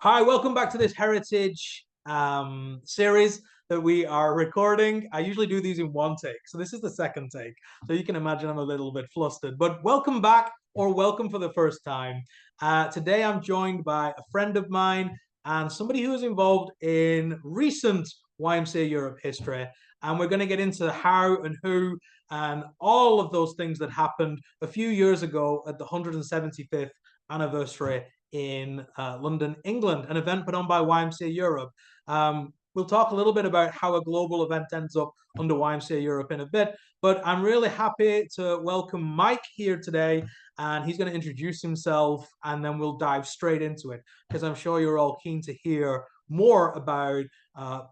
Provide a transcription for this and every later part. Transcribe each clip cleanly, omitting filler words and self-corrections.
Hi, welcome back to this Heritage series that we are recording. I usually do these in one take, so this is the second take. So you can imagine I'm a little bit flustered, but welcome back or welcome for the first time. Today I'm joined by a friend of mine and somebody who is involved in recent YMCA Europe history. And we're going to get into how and who and all of those things that happened a few years ago at the 175th anniversary in London, England, an event put on by YMCA Europe. We'll talk a little bit about how a global event ends up under YMCA Europe in a bit, but I'm really happy to welcome Mike here today, and he's going to introduce himself, and then we'll dive straight into it, because I'm sure you're all keen to hear more about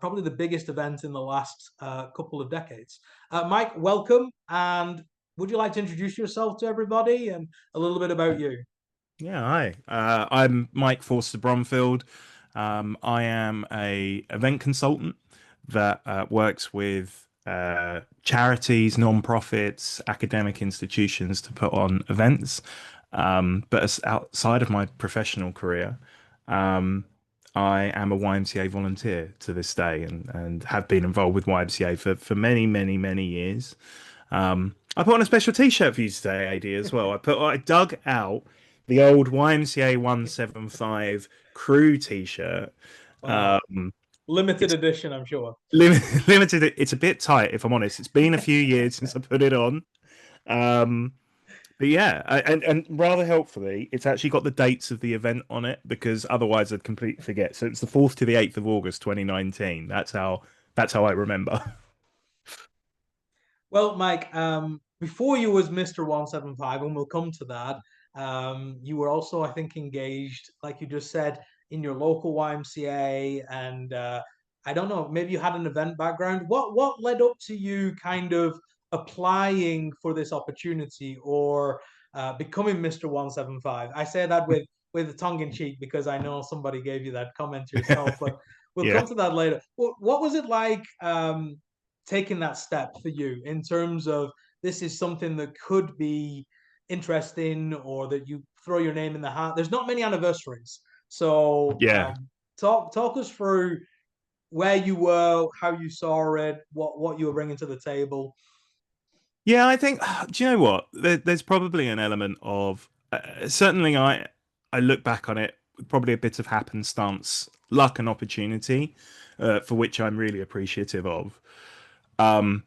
probably the biggest event in the last couple of decades. Mike, welcome, and would you like to introduce yourself to everybody and a little bit about you? Yeah, hi. I'm Mike Forster Bromfield. I am a event consultant that works with charities, non-profits, academic institutions to put on events. But as outside of my professional career, um, I am a YMCA volunteer to this day and have been involved with YMCA for many, many, many years. I put on a special T-shirt for you today, AD, as well. I dug out the old YMCA 175 crew T-shirt. Wow. Um, Limited it's edition, I'm sure. limited. It's a bit tight, if I'm honest. It's been a few years since I put it on. Um, but yeah, and rather helpfully, it's actually got the dates of the event on it because otherwise I'd completely forget. So it's the 4th to the 8th of August, 2019. That's how I remember. Well, Mike, before you was Mr. 175, and we'll come to that, you were also, I think, engaged, like you just said, in your local YMCA, and I don't know, maybe you had an event background. What led up to you kind of applying for this opportunity or becoming Mr. 175? I say that with a tongue in cheek because I know somebody gave you that comment yourself, but we'll Yeah. come to that later. What was it like taking that step for you in terms of this is something that could be interesting or that you throw your name in the hat? There's not many anniversaries, so Yeah. talk us through where you were, how you saw it, what you were bringing to the table. Yeah, I think, do you know what? There's probably an element of certainly I look back on it with probably a bit of happenstance, luck, and opportunity, for which I'm really appreciative of. Um,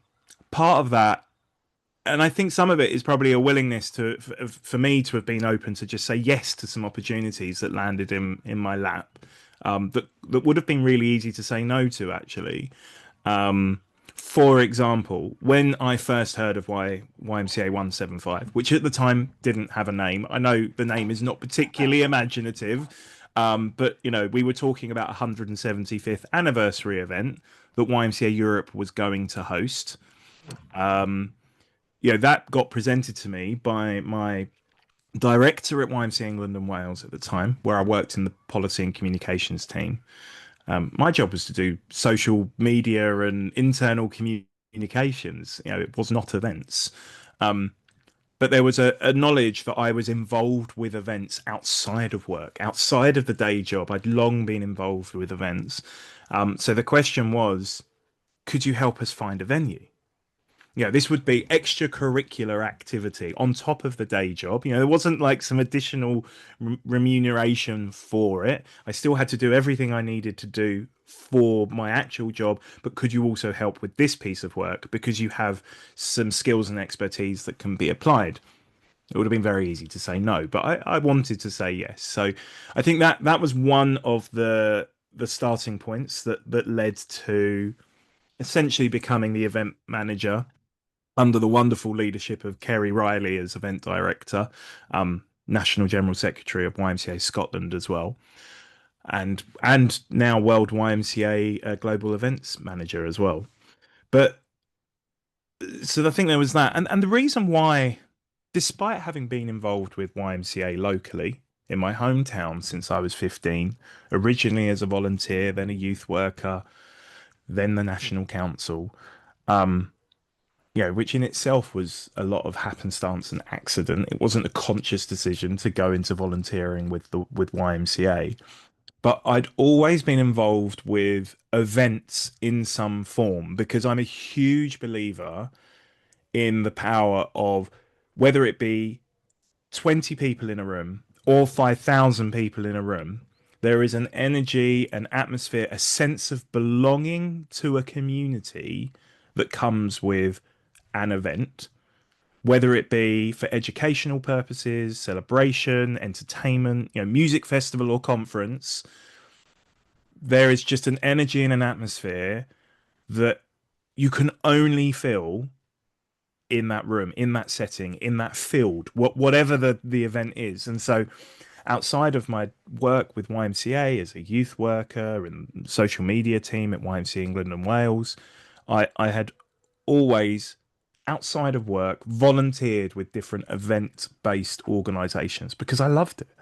Part of that, and I think some of it is probably a willingness for me to have been open to just say yes to some opportunities that landed in my lap, that would have been really easy to say no to actually. Um, for example, when I first heard of YMCA 175, which at the time didn't have a name, I know the name is not particularly imaginative, but we were talking about a 175th anniversary event that YMCA Europe was going to host. Um, that got presented to me by my director at YMCA England and Wales at the time, where I worked in the policy and communications team. My job was to do social media and internal communications. It was not events. But there was a knowledge that I was involved with events outside of work, outside of the day job. I'd long been involved with events. So the question was, could you help us find a venue? This would be extracurricular activity on top of the day job. There wasn't like some additional remuneration for it. I still had to do everything I needed to do for my actual job, but could you also help with this piece of work because you have some skills and expertise that can be applied? It would have been very easy to say no, but I wanted to say yes. So I think that was one of the starting points that led to essentially becoming the event manager under the wonderful leadership of Kerry Riley as event director, National General Secretary of YMCA Scotland as well, and now World YMCA Global Events Manager as well. But so I think there was that, and the reason why, despite having been involved with YMCA locally in my hometown since I was 15, originally as a volunteer, then a youth worker, then the National Council. Um, which in itself was a lot of happenstance and accident. It wasn't a conscious decision to go into volunteering with YMCA. but I'd always been involved with events in some form because I'm a huge believer in the power of whether it be 20 people in a room or 5,000 people in a room, there is an energy, an atmosphere, a sense of belonging to a community that comes with an event, whether it be for educational purposes, celebration, entertainment, music festival or conference. There is just an energy and an atmosphere that you can only feel in that room, in that setting, in that field, whatever the event is. And so, outside of my work with YMCA as a youth worker and social media team at YMCA England and Wales, I had always, outside of work, volunteered with different event-based organisations because I loved it.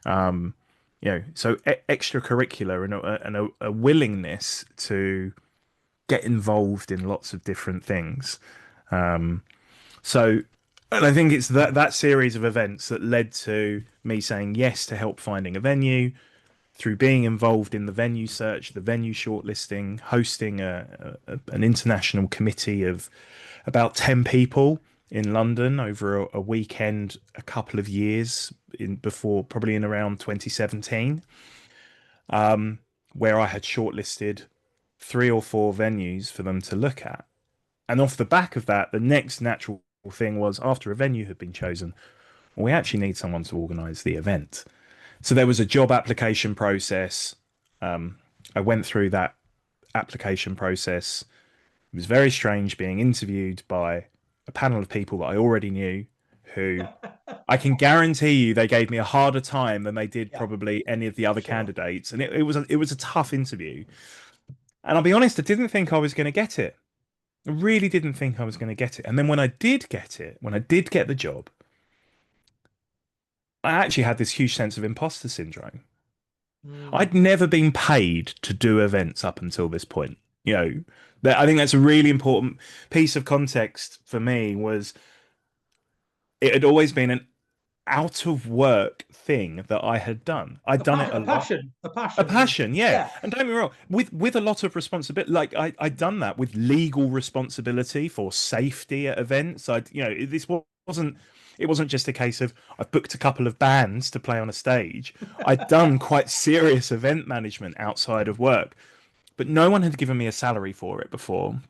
So extracurricular and a willingness to get involved in lots of different things. So, and I think it's that series of events that led to me saying yes to help finding a venue, through being involved in the venue search, the venue shortlisting, hosting an international committee of about 10 people in London over a weekend a couple of years in before, probably in around 2017, where I had shortlisted 3 or 4 venues for them to look at. And off the back of that, the next natural thing was, after a venue had been chosen, well, we actually need someone to organise the event. So there was a job application process. I went through that application process. It was very strange being interviewed by a panel of people that I already knew, who I can guarantee you they gave me a harder time than they did Yeah, probably any of the other sure. candidates. And it was a tough interview. And I'll be honest, I didn't think I was going to get it. I really didn't think I was going to get it. And then when I did get it, when I did get the job, I actually had this huge sense of imposter syndrome. Mm. I'd never been paid to do events up until this point. I think that's a really important piece of context for me. Was it had always been an out of work thing that I had done. I'd done it a lot. A A passion. passion, yeah. Yeah. And don't get me wrong, with a lot of responsibility, like I'd done that with legal responsibility for safety at events. Wasn't it wasn't just a case of I've booked a couple of bands to play on a stage. I'd done quite serious event management outside of work, but no one had given me a salary for it before.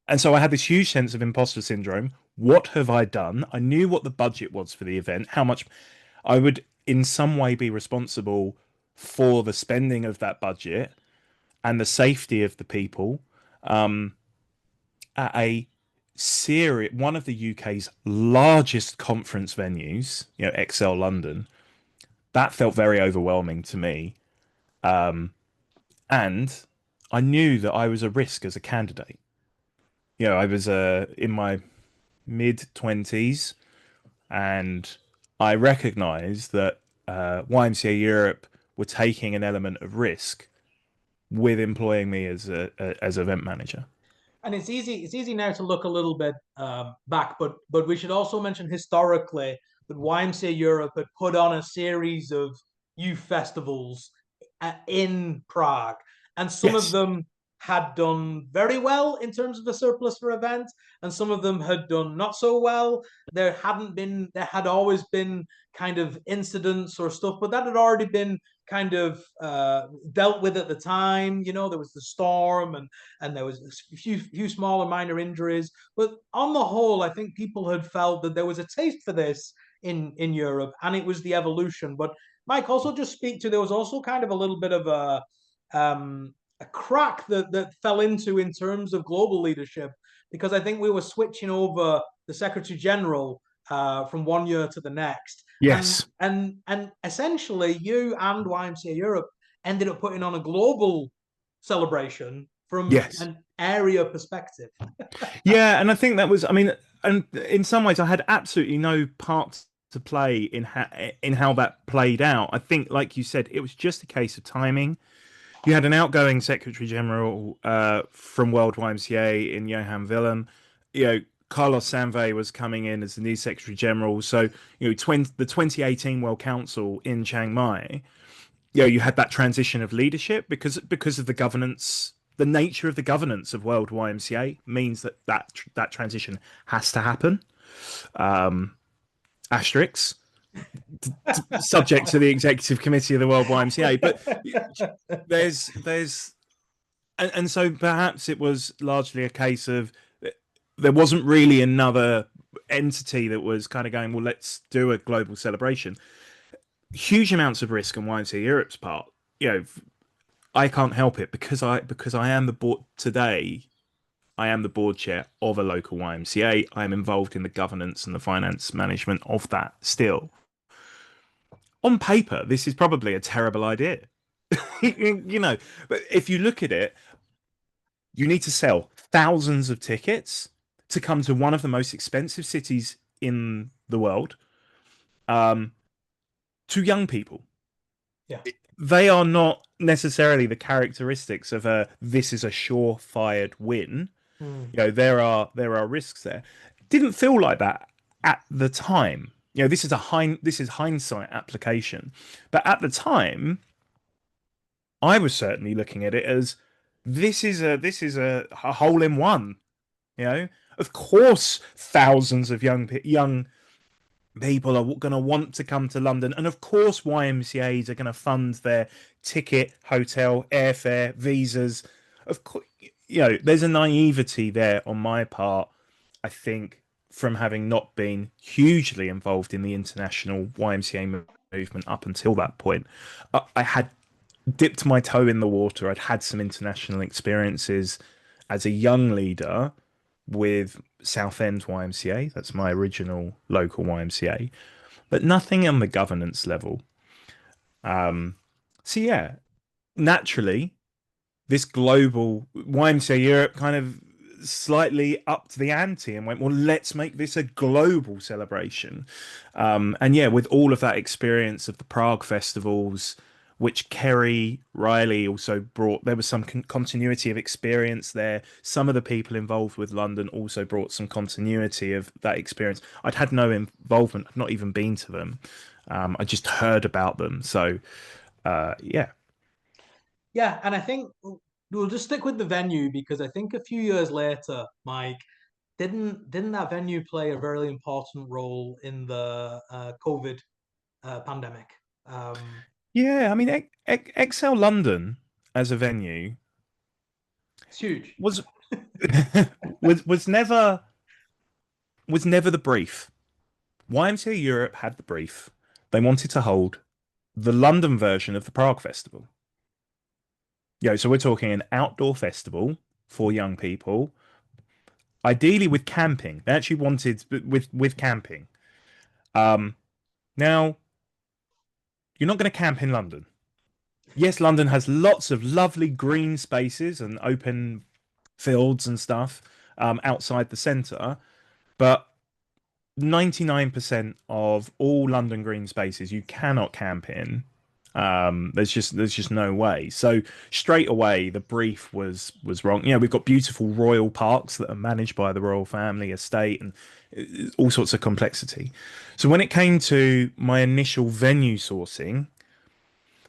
And so I had this huge sense of imposter syndrome. What have I done? I knew what the budget was for the event, how much I would in some way be responsible for the spending of that budget and the safety of the people, at a one of the UK's largest conference venues, XL London. That felt very overwhelming to me. And I knew that I was a risk as a candidate. I was in my mid 20s, and I recognized that YMCA Europe were taking an element of risk with employing me as event manager. And it's easy now to look a little bit back, but we should also mention historically that YMCA Europe had put on a series of youth festivals in Prague, and some of Yes. them had done very well in terms of a surplus for events, and some of them had done not so well. There had always been kind of incidents or stuff, but that had already been kind of dealt with at the time. There was the storm, and there was a few smaller minor injuries. But on the whole, I think people had felt that there was a taste for this in Europe, and it was the evolution. But Mike, also just speak to, there was also kind of a little bit of a crack that fell into in terms of global leadership, because I think we were switching over the Secretary General from one year to the next, and Yes. and essentially you and YMCA Europe ended up putting on a global celebration from Yes. an area perspective. Yeah, and I think that was, I mean, and in some ways, I had absolutely no part to play in how that played out. I think, like you said, it was just a case of timing. You had an outgoing Secretary General from World YMCA in Johan Willem. Carlos Sanve was coming in as the new Secretary General. So, the 2018 World Council in Chiang Mai, you had that transition of leadership because of the governance. The nature of the governance of World YMCA means that transition has to happen. Asterisks subject to the executive committee of the World YMCA, but there's and so perhaps it was largely a case of there wasn't really another entity that was kind of going, well, let's do a global celebration. Huge amounts of risk on YMCA Europe's part. You know, I can't help it because I am the board today. I am the board chair of a local YMCA. I am involved in the governance and the finance management of that still. On paper, this is probably a terrible idea. But if you look at it, you need to sell thousands of tickets to come to one of the most expensive cities in the world, um, to young people. Yeah. They are not necessarily the characteristics of a this is a surefire win. Mm. There are risks there. Didn't feel like that at the time. This is hindsight application, but at the time, I was certainly looking at it as this is a hole in one. You know, of course, thousands of young people are going to want to come to London, and of course, YMCA's are going to fund their ticket, hotel, airfare, visas. Of course, there's a naivety there on my part. I think from having not been hugely involved in the international YMCA movement up until that point, I had dipped my toe in the water. I'd had some international experiences as a young leader with Southend YMCA. That's my original local YMCA, but nothing on the governance level. So yeah, naturally, this global YMCA Europe kind of slightly upped the ante and went, well, let's make this a global celebration. And yeah, with all of that experience of the Prague festivals, which Kerry Riley also brought, there was some continuity of experience there. Some of the people involved with London also brought some continuity of that experience. I'd had no involvement, I've not even been to them. I just heard about them. So, yeah. Yeah, and I think we'll just stick with the venue because I think a few years later, Mike, didn't that venue play a very important role in the COVID pandemic? Um, Yeah, I mean, XL London as a venue it's huge. was was never the brief. YMCA Europe had the brief. They wanted to hold the London version of the Prague Festival. So we're talking an outdoor festival for young people, ideally with camping. They actually wanted with camping. Um, Now you're not going to camp in London. Yes, London has lots of lovely green spaces and open fields and stuff outside the centre, but 99% of all London green spaces you cannot camp in. There's just no way. So straight away the brief was wrong. We've got beautiful royal parks that are managed by the royal family estate and all sorts of complexity. So when it came to my initial venue sourcing,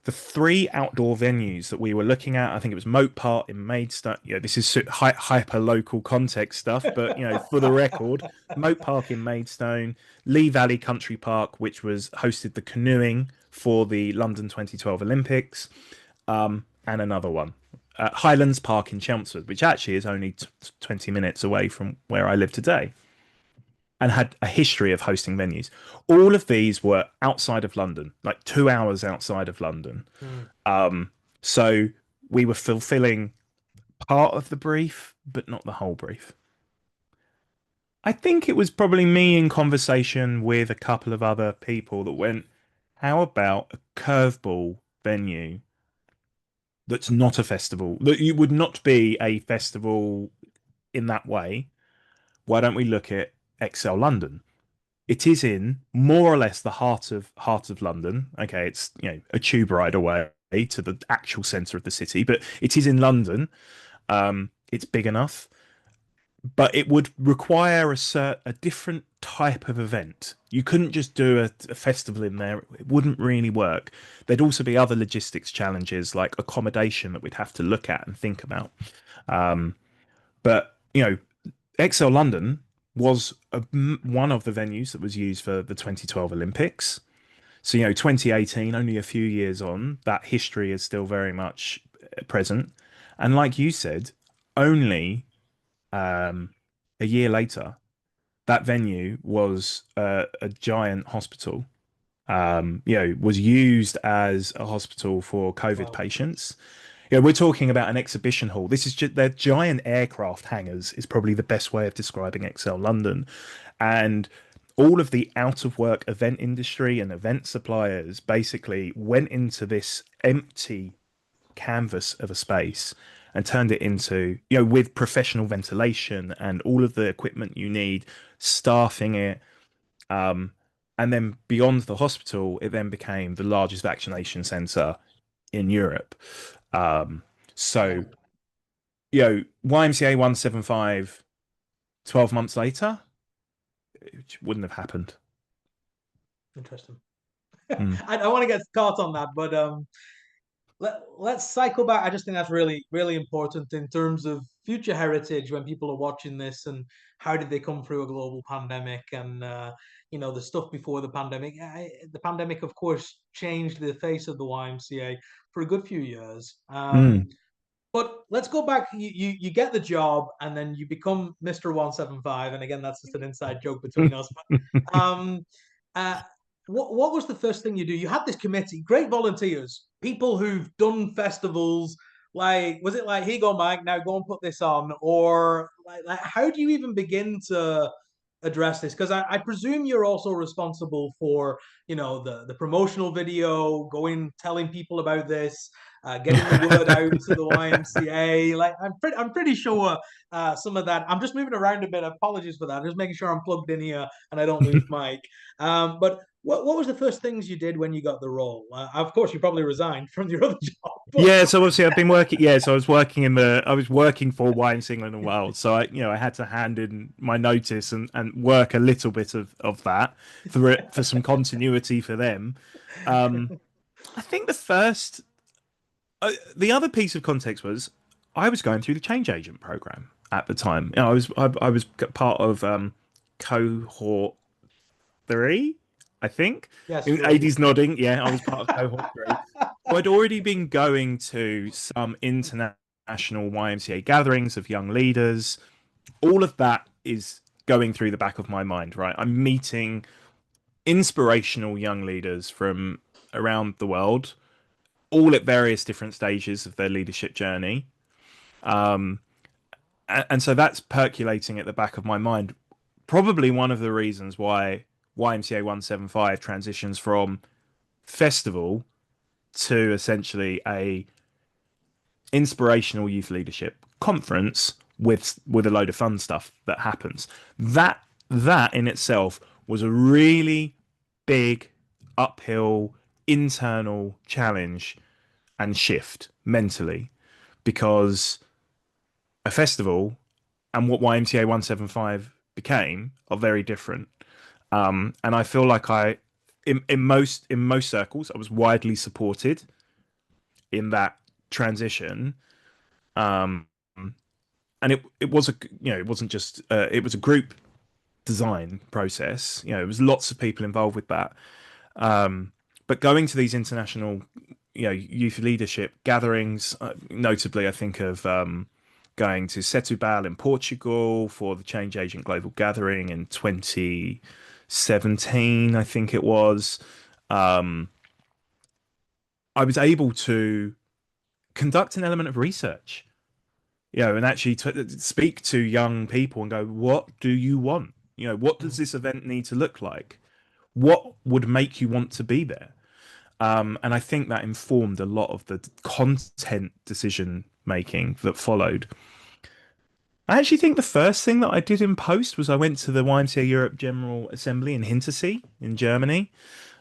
the three outdoor venues that we were looking at, I think it was Moat Park in Maidstone. This is hyper local context stuff, but for the record, Moat Park in Maidstone, Lee Valley Country Park, which was hosted the canoeing for the London 2012 Olympics, and another one, Highlands Park in Chelmsford, which actually is only 20 minutes away from where I live today, and had a history of hosting venues. All of these were outside of London, like 2 hours outside of London. So we were fulfilling part of the brief, but not the whole brief. I think it was probably me in conversation with a couple of other people that went, how about a curveball venue that's not a festival, that you would not be a festival in that way? Why don't we look at XL London? It is in more or less the heart of London. Okay, it's a tube ride away to the actual centre of the city, but it is in London. It's big enough. but it would require a different type of event. You couldn't just do a festival in there. It wouldn't really work. There'd also be other logistics challenges like accommodation that we'd have to look at and think about. But, XL London was one of the venues that was used for the 2012 Olympics. So, 2018, only a few years on, that history is still very much present. And like you said, only um, a year later, that venue was a giant hospital. Was used as a hospital for COVID Wow. patients. We're talking about an exhibition hall. This is just they're giant aircraft hangars, is probably the best way of describing XL London. And all of the out of work event industry and event suppliers basically went into this empty canvas of a space and turned it into, with professional ventilation and all of the equipment you need, staffing it. And then beyond the hospital, it then became the largest vaccination center in Europe. Um, so, Wow. YMCA 175, 12 months later, it wouldn't have happened. Interesting. Mm. I don't want to get caught on that, but let's cycle back. I just think that's really, really important in terms of future heritage when people are watching this and how did they come through a global pandemic and the stuff before the pandemic. The pandemic, of course, changed the face of the YMCA for a good few years. Mm. But let's go back. You get the job and then you become Mr. 175. And again, that's just an inside joke between us. But uh, what was the first thing you do? You had this committee, great volunteers, people who've done festivals. Like, was it like, here you go, Mike, now go and put this on? Or like how do you even begin to address this? Because I presume you're also responsible for, the promotional video, going, telling people about this, getting the word out to the YMCA. Like, I'm pretty sure some of that. I'm just moving around a bit. Apologies for that. I'm just making sure I'm plugged in here and I don't lose Mike. But what was the first things you did when you got the role? Of course, you probably resigned from your other job. But Yeah, so obviously I've been working. Yeah, so I was working for YMCA England and Wales. So I had to hand in my notice and work a little bit of that for some continuity for them. Um, I think the other piece of context was I was going through the change agent program at the time. I was part of cohort 3, I think. yes, In sure. 80s nodding, yeah, I was part of cohort 3. So I'd already been going to some international YMCA gatherings of young leaders. All of that is going through the back of my mind, right? I'm meeting inspirational young leaders from around the world, all at various different stages of their leadership journey. And so that's percolating at the back of my mind. Probably one of the reasons why YMCA 175 transitions from festival to essentially a inspirational youth leadership conference with a load of fun stuff that happens. That in itself was a really big uphill internal challenge and shift mentally because a festival and what YMCA 175 became are very different. And I feel like in most circles I was widely supported in that transition. Um, and it was it wasn't just it was a group design process. It was lots of people involved with that. But going to these international youth leadership gatherings, notably I think of going to Setúbal in Portugal for the Change Agent Global Gathering in 2017, I think it was. Um, I was able to conduct an element of research, and actually speak to young people and go, what do you want? What does this event need to look like? What would make you want to be there? And I think that informed a lot of the content decision making that followed. I actually think the first thing that I did in post was I went to the YMCA Europe General Assembly in Hintersee in Germany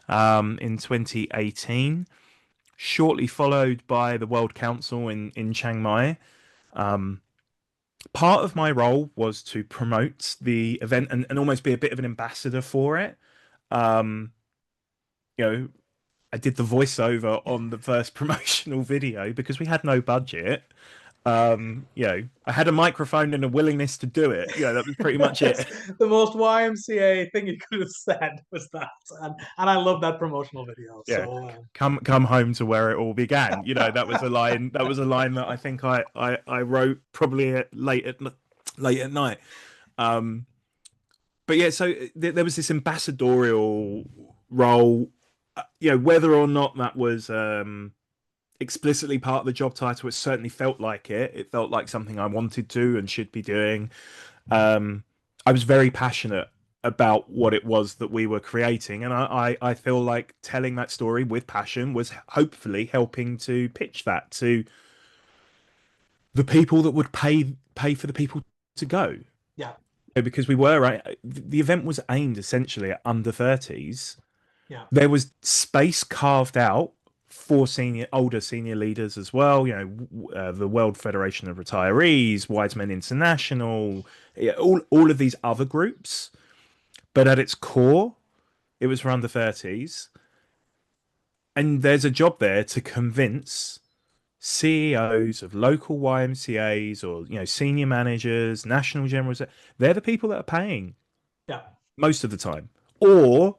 in 2018, shortly followed by the World Council in Chiang Mai. part of my role was to promote the event and almost be a bit of an ambassador for it. Um, you know, I did the voiceover on the first promotional video because we had no budget. I had a microphone and a willingness to do it. That was pretty much That's it. the most YMCA thing you could have said was that, and I love that promotional video. Yeah, So come home to where it all began. That was a line. That was a line that I think I wrote probably late at night. Um, but yeah, so there was this ambassadorial role. Whether or not that was explicitly part of the job title, it certainly felt like it. It felt like something I wanted to and should be doing. I was very passionate about what it was that we were creating, and I feel like telling that story with passion was hopefully helping to pitch that to the people that would pay for the people to go. yeah, Because we were right, the event was aimed essentially at under 30s. yeah, There was space carved out for older senior leaders as well. The World Federation of Retirees, Wise Men International, yeah, all of these other groups. But at its core, it was for under 30s. And there's a job there to convince CEOs of local YMCAs or senior managers, national generals. They're the people that are paying yeah. most of the time, or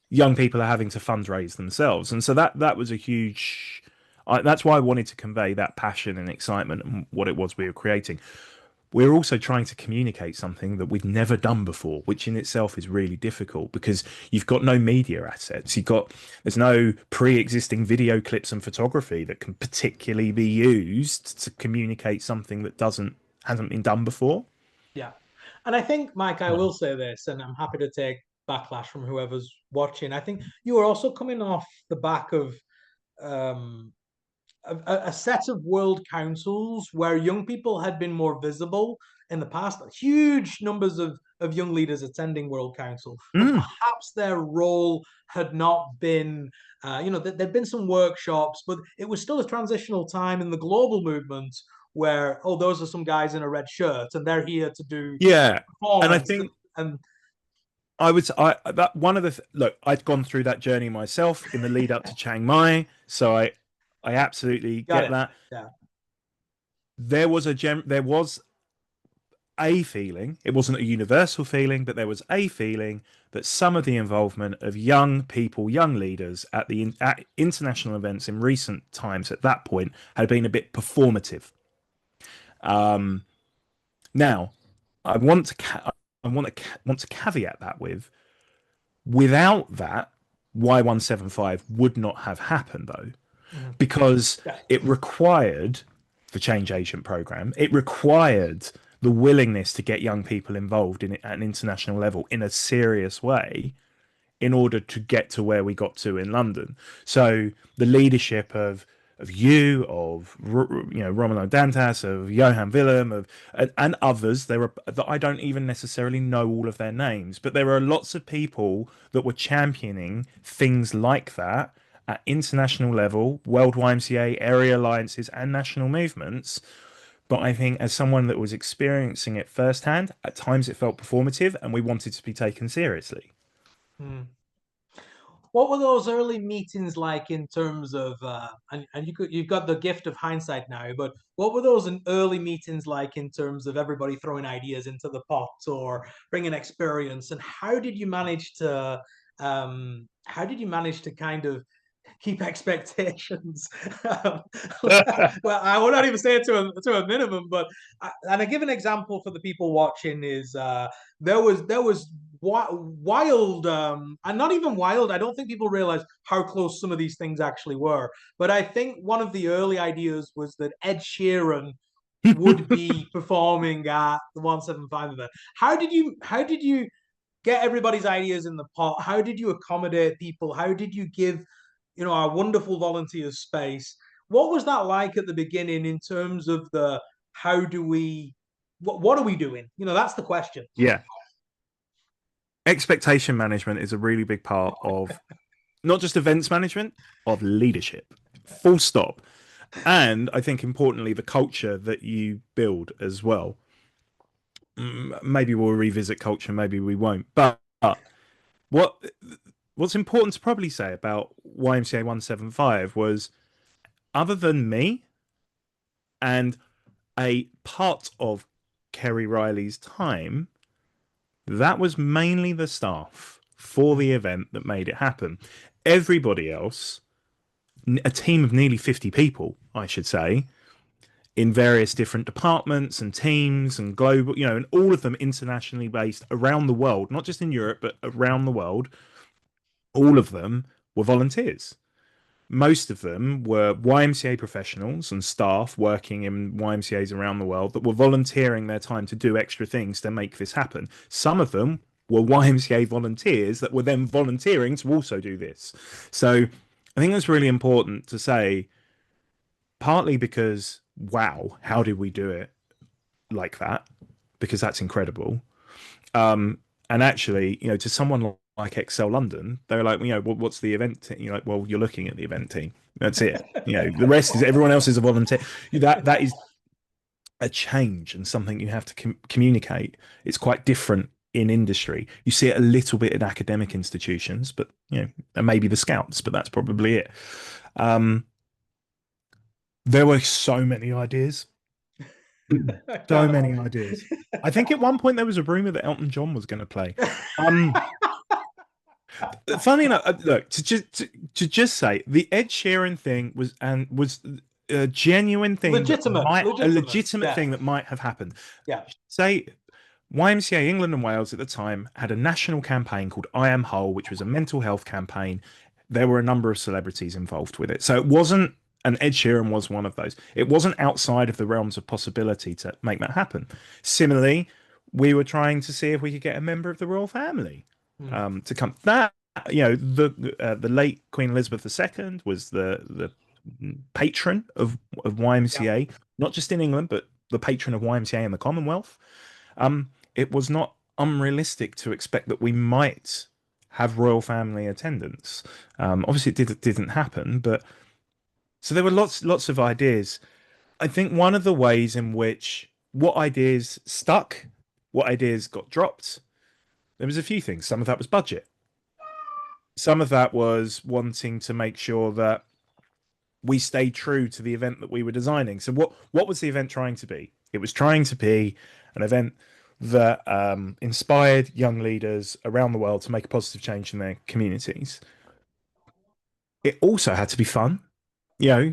young people are having to fundraise themselves. And so that was a huge. That's why I wanted to convey that passion and excitement and what it was we were creating. We're also trying to communicate something that we've never done before, which in itself is really difficult because you've got no media assets. There's no pre-existing video clips and photography that can particularly be used to communicate something that hasn't been done before. Yeah. And I think, Mike, I Yeah. will say this, and I'm happy to take backlash from whoever's watching. I think you were also coming off the back of um, a set of world councils where young people had been more visible in the past. Huge numbers of young leaders attending World Council, but Mm, perhaps their role had not been, there'd been some workshops, but it was still a transitional time in the global movement where, oh, those are some guys in a red shirt and they're here to do yeah. And I performance. think And I would I that one of the look, I'd gone through that journey myself in the lead up to Chiang Mai, so I absolutely got get it. that. Yeah. There was a feeling, it wasn't a universal feeling, but there was a feeling that some of the involvement of young people, young leaders at international events in recent times at that point had been a bit performative. Now, I want to want to caveat that with without that, Y175 would not have happened though, Mhm. because Yeah. it required the Change Agent program. It required the willingness to get young people involved in it at an international level in a serious way in order to get to where we got to in London. So the leadership of Romano Dantas, of Johan Willem, and others. There were that I don't even necessarily know all of their names, but there are lots of people that were championing things like that at international level, World YMCA, area alliances, and national movements. But I think as someone that was experiencing it firsthand, at times it felt performative, and we wanted to be taken seriously. Mm. What were those early meetings like in terms of and you've got the gift of hindsight now, but what were those early meetings like in terms of everybody throwing ideas into the pot or bringing experience, and how did you manage to kind of keep expectations well, I will not even say it to a minimum, but and I give an example for the people watching is there was wild and not even wild. I don't think people realize how close some of these things actually were. But I think one of the early ideas was that Ed Sheeran would be performing at the 175 event. How did you get everybody's ideas in the pot? How did you accommodate people? How did you give, our wonderful volunteers space? What was that like at the beginning in terms of the how do we what are we doing? That's the question. Yeah. Expectation management is a really big part of not just events management, of leadership. Full stop. And I think importantly, the culture that you build as well. maybe we'll revisit culture, maybe we won't. But what what's important to probably say about YMCA 175 was, other than me and a part of Kerry Riley's time, that was mainly the staff for the event that made it happen. Everybody else, a team of nearly 50 people, I should say, in various different departments and teams and global, and all of them internationally based around the world, not just in Europe, but around the world. All of them were volunteers. Most of them were YMCA professionals and staff working in YMCAs around the world that were volunteering their time to do extra things to make this happen. Some of them were YMCA volunteers that were then volunteering to also do this. So I think that's really important to say, partly because, wow, how did we do it like that? Because that's incredible. And actually, to someone like Excel London, they're like, what's the event team? You're like, well, you're looking at the event team. That's it. The rest is everyone else is a volunteer. That is a change and something you have to communicate. It's quite different in industry. You see it a little bit in academic institutions, but and maybe the scouts, but that's probably it. There were so many ideas. So many ideas. I think at one point there was a rumor that Elton John was going to play. Funny enough, look, to just say, the Ed Sheeran thing was a genuine thing, a legitimate thing that might have happened. Yeah. Say, YMCA England and Wales at the time had a national campaign called I Am Whole, which was a mental health campaign. There were a number of celebrities involved with it. So it wasn't, and Ed Sheeran was one of those. It wasn't outside of the realms of possibility to make that happen. Similarly, we were trying to see if we could get a member of the royal family to come. That, the late Queen Elizabeth II was the patron of YMCA, not just in England, but the patron of YMCA in the Commonwealth. It was not unrealistic to expect that we might have royal family attendance. Obviously, it didn't happen, but so there were lots of ideas. I think one of the ways in which what ideas stuck, what ideas got dropped, there was a few things. Some of that was budget. Some of that was wanting to make sure that we stayed true to the event that we were designing. So what was the event trying to be? It was trying to be an event that inspired young leaders around the world to make a positive change in their communities. It also had to be fun. I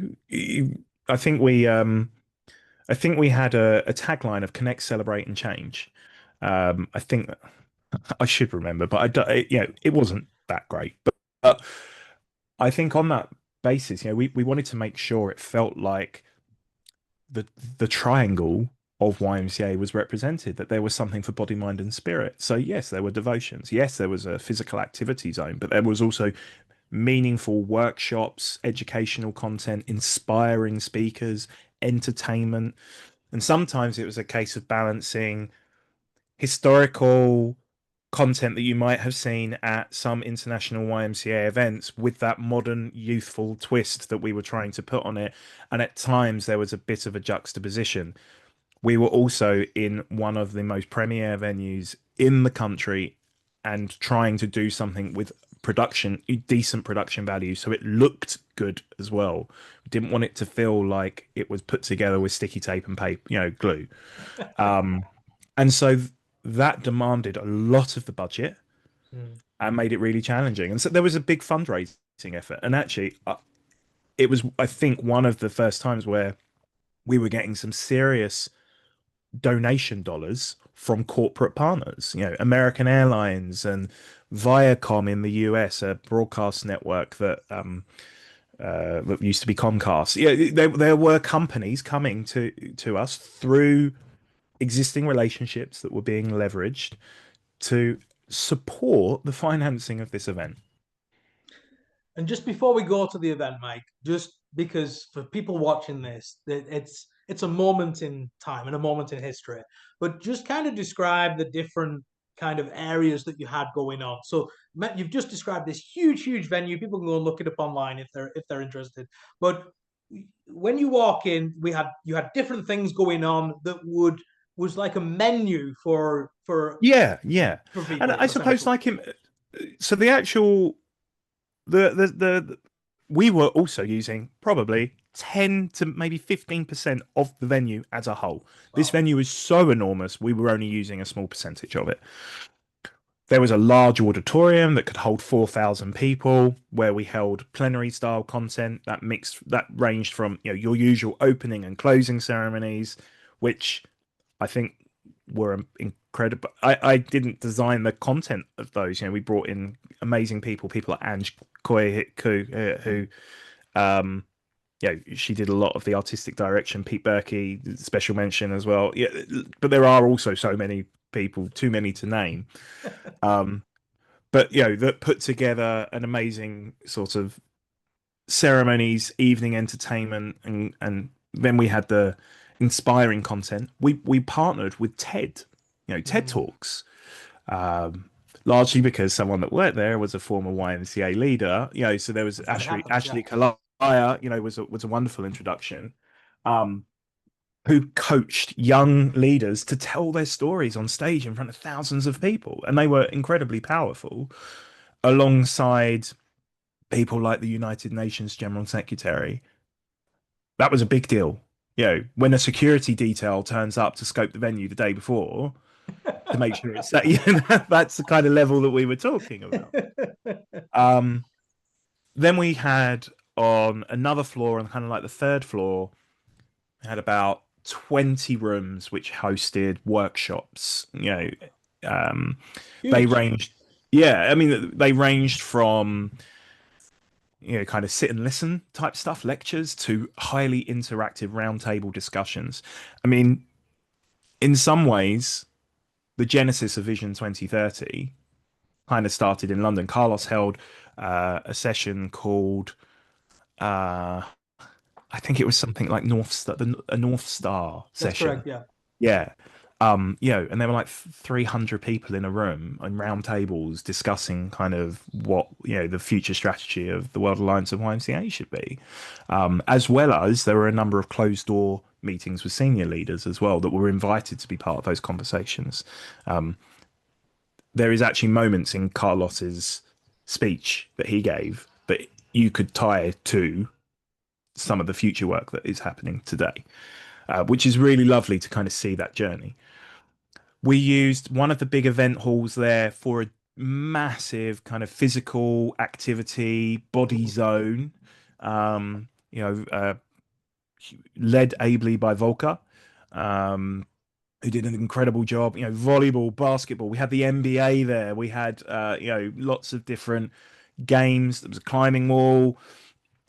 think we had a tagline of connect, celebrate, and change. I think I should remember, but it wasn't that great. But I think on that basis, we wanted to make sure it felt like the triangle of YMCA was represented, that there was something for body, mind, and spirit. So yes, there were devotions. Yes, there was a physical activity zone, but there was also meaningful workshops, educational content, inspiring speakers, entertainment. And sometimes it was a case of balancing historical content that you might have seen at some international YMCA events with that modern youthful twist that we were trying to put on it. And at times there was a bit of a juxtaposition. We were also in one of the most premier venues in the country and trying to do something with decent production value, so it looked good as well. We didn't want it to feel like it was put together with sticky tape and paper, glue. And so that demanded a lot of the budget and made it really challenging. And so there was a big fundraising effort. And actually, it was, I think, one of the first times where we were getting some serious donation dollars from corporate partners, American Airlines and Viacom in the US, a broadcast network that used to be Comcast. There were companies coming to us through existing relationships that were being leveraged to support the financing of this event. And just before we go to the event, Mike, just because for people watching this, it's a moment in time and a moment in history, but just kind of describe the different kind of areas that you had going on. So you've just described this huge venue. People can go and look it up online if they're interested. But when you walk in, you had different things going on that would was like a menu Yeah, yeah. for And people I suppose essentially. like him, so the actual the we were also using probably 10 to maybe 15% of the venue as a whole. This Wow. venue is so enormous, we were only using a small percentage of it. There was a large auditorium that could hold 4,000 people where we held plenary style content that ranged from, your usual opening and closing ceremonies, which I think were incredible. I didn't design the content of those. We brought in amazing people like Ange Koi who um she did a lot of the artistic direction. Pete Berkey, special mention as well. Yeah, but there are also so many people, too many to name. Um, but that put together an amazing sort of ceremonies, evening entertainment, and then we had the inspiring content. We partnered with TED, TED Mm. Talks, um, largely because someone that worked there was a former YMCA leader. So there was That happens, yeah. Ashley Kalaya, was a wonderful introduction. Um, who coached young leaders to tell their stories on stage in front of thousands of people, and they were incredibly powerful, alongside people like the United Nations General Secretary. That was a big deal. When a security detail turns up to scope the venue the day before to make sure it's safe, that's the kind of level that we were talking about. Um, then we had on another floor, on kind of like the third floor, we had about 20 rooms which hosted workshops. Um, they Huge. ranged, yeah, I mean, they ranged from kind of sit and listen type stuff, lectures, to highly interactive roundtable discussions. I mean, in some ways, the genesis of Vision 2030 kind of started in London. Carlos held a session called, uh, I think it was something like a North Star That's session. correct, yeah. Yeah. And there were like 300 people in a room on round tables discussing kind of what, the future strategy of the World Alliance of YMCA should be. As well as there were a number of closed door meetings with senior leaders as well that were invited to be part of those conversations. There is actually moments in Carlos's speech that he gave that you could tie to some of the future work that is happening today, which is really lovely to kind of see that journey. We used one of the big event halls there for a massive kind of physical activity body Mm. zone, led ably by Volker, um, who did an incredible job. Volleyball, basketball. We had the NBA there. We had lots of different games. There was a climbing wall,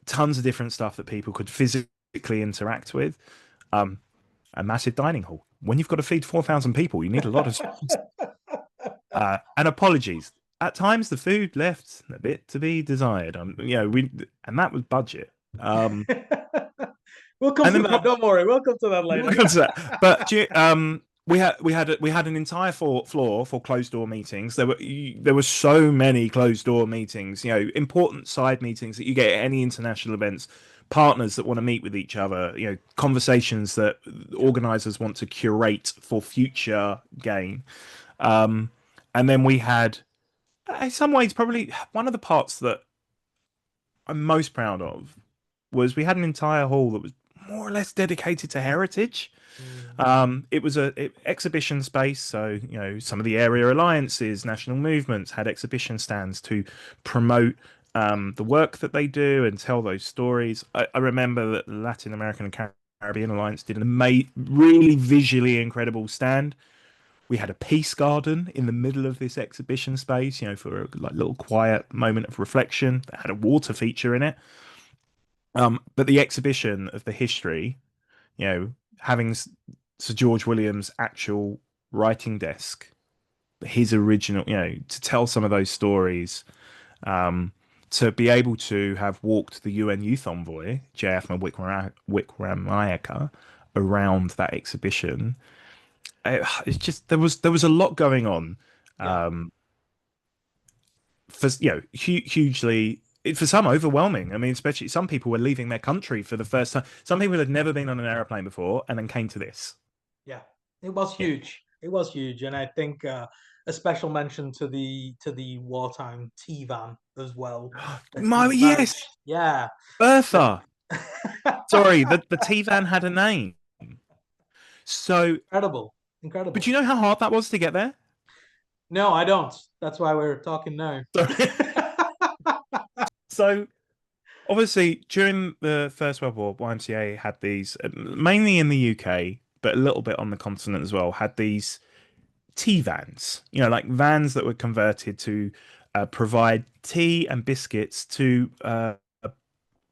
tons of different stuff that people could physically interact with. Um, a massive dining hall. When you've got to feed 4,000 people, you need a lot of space. And apologies. At times, the food left a bit to be desired. And that was budget. We'll come And to then that. Don't worry. We'll come to that we'll later. come to that. But we had an entire floor for closed door meetings. There were so many closed door meetings. Important side meetings that you get at any international events. Partners that want to meet with each other. Conversations that organizers want to curate for future gain. And then we had, in some ways, probably one of the parts that I'm most proud of was we had an entire hall that was more or less dedicated to heritage. Mm. It was a exhibition space, so some of the area alliances, national movements had exhibition stands to promote the work that they do and tell those stories. I remember that the Latin American and Caribbean Alliance did an really visually incredible stand. We had a peace garden in the middle of this exhibition space, for a like little quiet moment of reflection. That had a water feature in it. But the exhibition of the history, having Sir George Williams' actual writing desk, his original, to tell some of those stories, um, to be able to have walked the UN Youth Envoy, JF Wickramayaka, around that exhibition. It's just there was a lot going on. Yeah. Um, for hugely for some overwhelming. I mean, especially some people were leaving their country for the first time. Some people had never been on an airplane before and then came to this. Yeah. It was Yeah. huge. It was huge, and I think a special mention to the wartime T van as well that My you've managed. yes, Yeah. Bertha. Sorry, the T van had a name. So, Incredible, but incredible. you know how hard that was to get there? No, I don't. That's why we're talking now. Sorry. So obviously, during the First World War, YMCA had these, mainly in the UK, but a little bit on the continent as well, had these tea vans, like vans that were converted to provide tea and biscuits to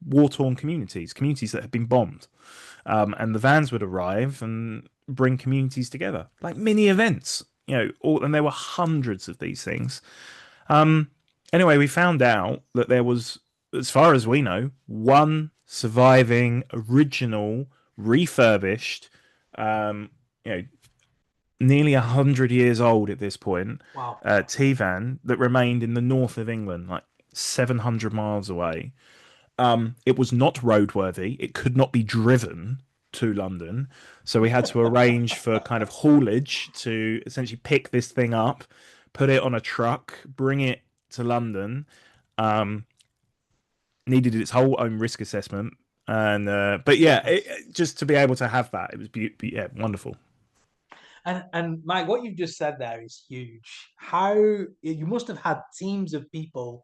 war-torn communities that had been bombed. And the vans would arrive and bring communities together, like mini events, and there were hundreds of these things. Um, anyway, we found out that there was, as far as we know, one surviving original refurbished, um, you know, nearly 100 years old at this point, Wow. T-van that remained in the north of England, like 700 miles away. It was not roadworthy. It could not be driven to London. So we had to arrange for kind of haulage to essentially pick this thing up, put it on a truck, bring it to London. Um, Needed its whole own risk assessment. And but yeah, Yes. just to be able to have that, it was yeah, wonderful. And Mike, what you've just said there is huge. How you must have had teams of people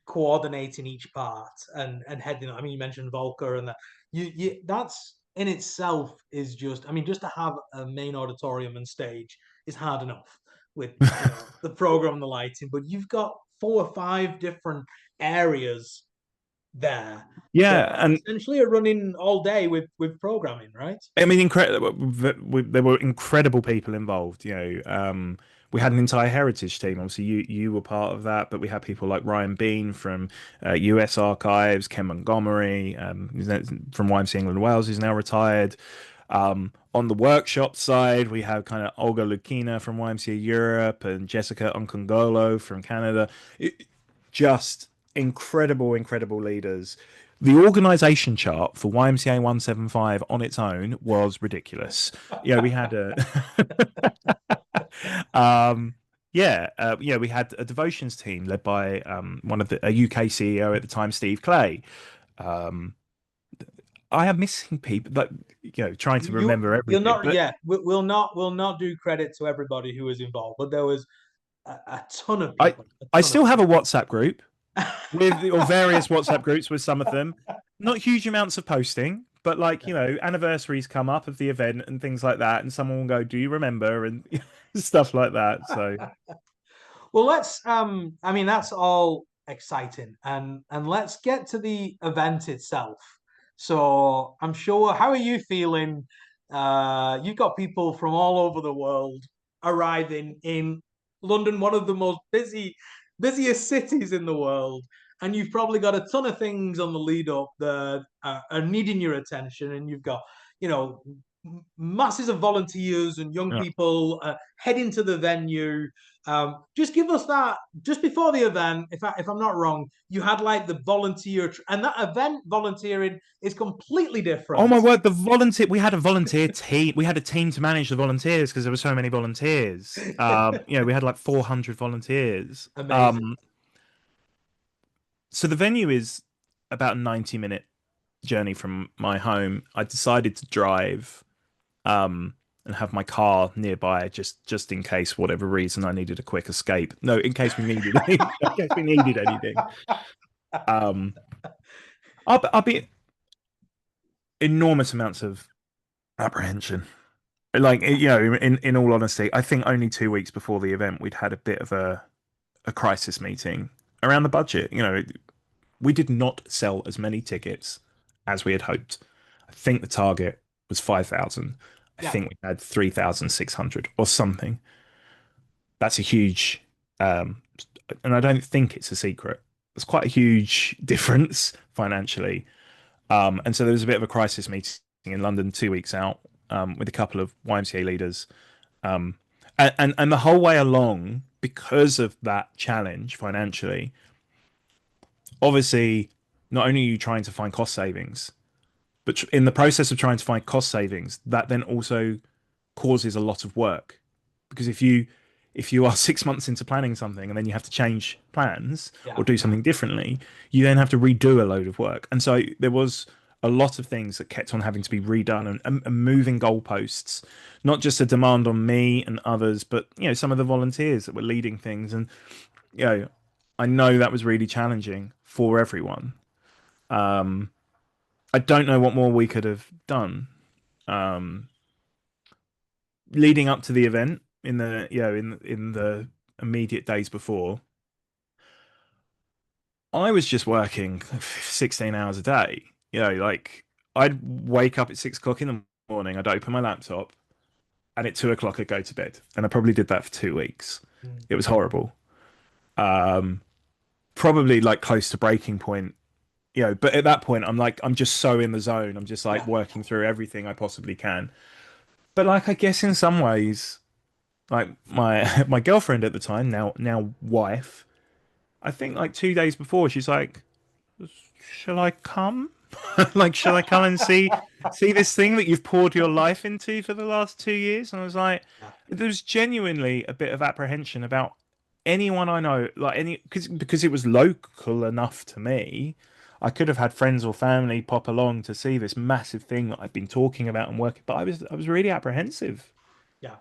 coordinating each part and heading. I mean, you mentioned Volker and that. You that's in itself is just. I mean, just to have a main auditorium and stage is hard enough with the program and the lighting, but you've got 4 or 5 different areas there that Yeah, and essentially are running all day with programming, right? I mean, incredible. There were incredible people involved. We had an entire heritage team. Obviously, you were part of that, but we had people like Ryan Bean from U.S. Archives, Ken Montgomery from YMCA England and Wales, who's now retired. On the workshop side, we have kind of Olga Lukina from YMCA Europe and Jessica Onkongolo from Canada. Just incredible, incredible leaders. The organization chart for YMCA 175 on its own was ridiculous. We had a we had a devotions team led by one of a UK CEO at the time, Steve Clay. Um, I am missing people, but trying to remember You'll everything. not, But yeah, we'll not do credit to everybody who was involved, but there was a ton of I people, a I ton of still have a people. WhatsApp group with or various WhatsApp groups with some of them. Not huge amounts of posting, but like, anniversaries come up of the event and things like that, and someone will go, "Do you remember?" and stuff like that. So Well, let's I mean that's all exciting and let's get to the event itself. So, I'm sure how are you feeling? You've got people from all over the world arriving in London, one of the most busiest cities in the world, and you've probably got a ton of things on the lead up that are needing your attention and you've got, you know, masses of volunteers and young yeah. people heading to the venue. Just give us that just before the event. If I'm not wrong, you had like the volunteer, and that event volunteering is completely Oh different. my word, the volunteer we had a volunteer team. We had a team to manage the volunteers because there were so many volunteers. We had like 400 volunteers. Amazing. So the venue is about a 90-minute journey from my home. I decided to drive and have my car nearby just in case, whatever reason, I needed a quick escape. No, in case we needed in case we needed anything. Um, I'll be enormous amounts of apprehension. Like in all honesty, I think only 2 weeks before the event, we'd had a bit of a crisis meeting around the budget. We did not sell as many tickets as we had hoped. I think the target was 5,000. I Yeah, think we had 3,600 or something. That's a huge, um, and I don't think it's a secret. It's quite a huge difference financially. And so there was a bit of a crisis meeting in London 2 weeks out with a couple of YMCA leaders. Um, and the whole way along, because of that challenge financially, obviously, not only are you trying to find cost savings, but in the process of trying to find cost savings, that then also causes a lot of work, because if you are 6 months into planning something and then you have to change plans Yeah. or do something differently, you then have to redo a load of work. And so there was a lot of things that kept on having to be redone, and moving goalposts, not just a demand on me and others, but some of the volunteers that were leading things. And you know I know that was really challenging for everyone. I don't know what more we could have done. Um, Leading up to the event, in the in the immediate days before, I was just working 16 hours a day. Like, I'd wake up at 6 o'clock in the morning, I'd open my laptop, and at 2 o'clock I'd go to bed. And I probably did that for 2 weeks. Mm. It was horrible. Um, Probably like close to breaking point. But at that point, I'm just so in the zone. I'm just like Yeah. working through everything I possibly can. But like, I guess in some ways, like my my girlfriend at the time, now wife, I think like 2 days before, she's like, "Shall I come? Like, shall I come and see this thing that you've poured your life into for the last 2 years?" And I was like, Yeah. there's genuinely a bit of apprehension about anyone I know, like any, because it was local enough to me. I could have had friends or family pop along to see this massive thing that I've been talking about and working, but I was really apprehensive. Yeah.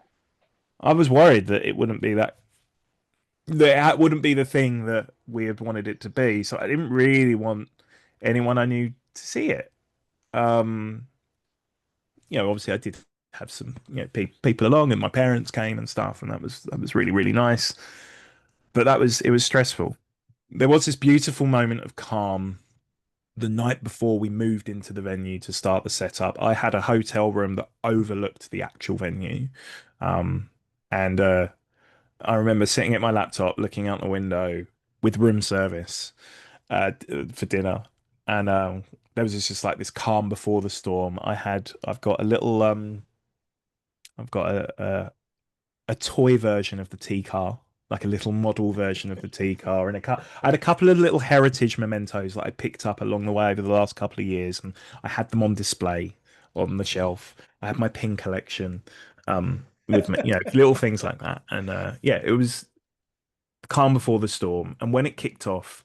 I was worried that it wouldn't be that wouldn't be the thing that we had wanted it to be. So I didn't really want anyone I knew to see it. Um, Obviously I did have some, people along, and my parents came and stuff, and that was really, really nice. But it was stressful. There was this beautiful moment of calm the night before we moved into the venue to start the setup. I had a hotel room that overlooked the actual venue. Um, and I remember sitting at my laptop looking out the window with room service for dinner. And there was just like this calm before the storm. I've got a little, I've got a toy version of the T car, like a little model version of the T car, and I had a couple of little heritage mementos that I picked up along the way over the last couple of years, and I had them on display on the shelf. I had my pin collection, with me, little things like that, and yeah, it was calm before the storm. And when it kicked off,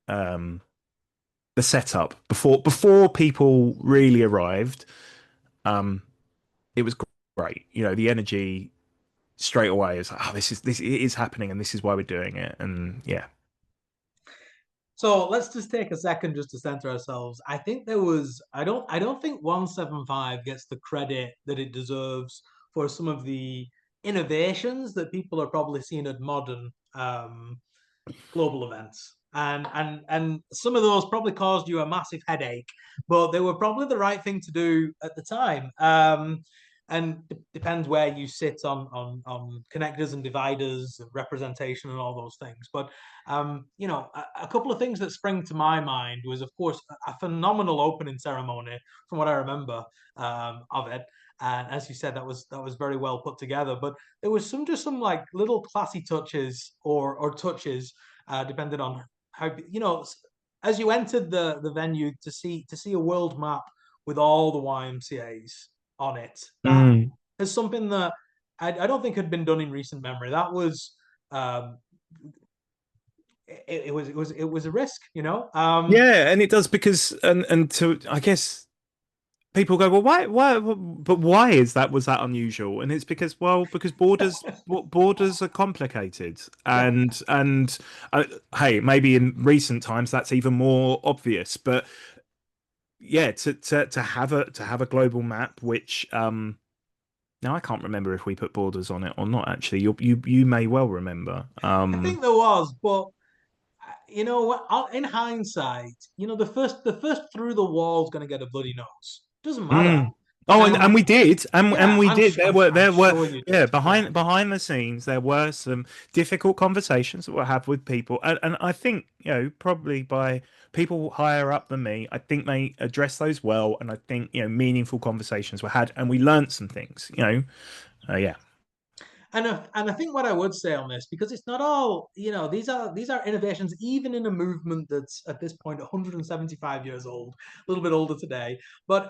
um, the setup before people really arrived, um, it was great. The energy straight away is like, oh, this it is happening, and this is why we're doing it. And yeah. So let's just take a second just to center ourselves. I think there was I don't think 175 gets the credit that it deserves for some of the innovations that people are probably seeing at modern global events. And some of those probably caused you a massive headache, but they were probably the right thing to do at the time. And depends where you sit on connectors and dividers and representation and all those things. But a couple of things that spring to my mind was, of course, a phenomenal opening ceremony from what I remember of it. And as you said, that was very well put together. But there was some like little classy touches or touches, depending on how as you entered the venue to see a world map with all the YMCA's on it. That Mm. is something that I don't think had been done in recent memory. That was um, it was a risk, you know. Yeah, and it does, because and to I guess people go, well, why, but why is that, was that unusual? And it's because, well, because borders are complicated. Yeah. And hey, maybe in recent times that's even more obvious, but yeah, to have a global map, which now I can't remember if we put borders on it or not. Actually, you may well remember. I think there was, but you know what? In hindsight, the first through the wall is going to get a bloody nose. Doesn't matter. Mm. Oh, and Um, we did, and yeah, we I'm did. sh- There I'm were I'm there were sure you yeah, did. Yeah, behind the scenes there were some difficult conversations that were had with people, and I think, probably by people higher up than me, I think they addressed those well, and I think, meaningful conversations were had, and we learned some things. Yeah. and I think what I would say on this, because it's not all, these are innovations even in a movement that's at this point 175 years old, a little bit older today, but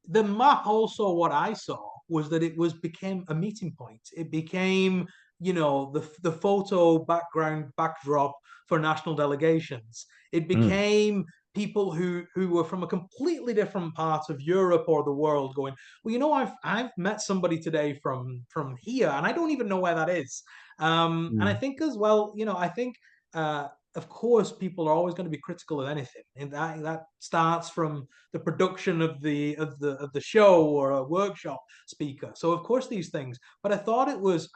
the map also, what I saw was that it was became a meeting point. It became, the photo backdrop for national delegations. It Mm. became people who were from a completely different part of Europe or the world going, well, I've met somebody today from here, and I don't even know where that is. And I Mm. think as well, I think uh, of course people are always going to be critical of anything, and that starts from the production of the show or a workshop speaker. So of course these things, but I thought it was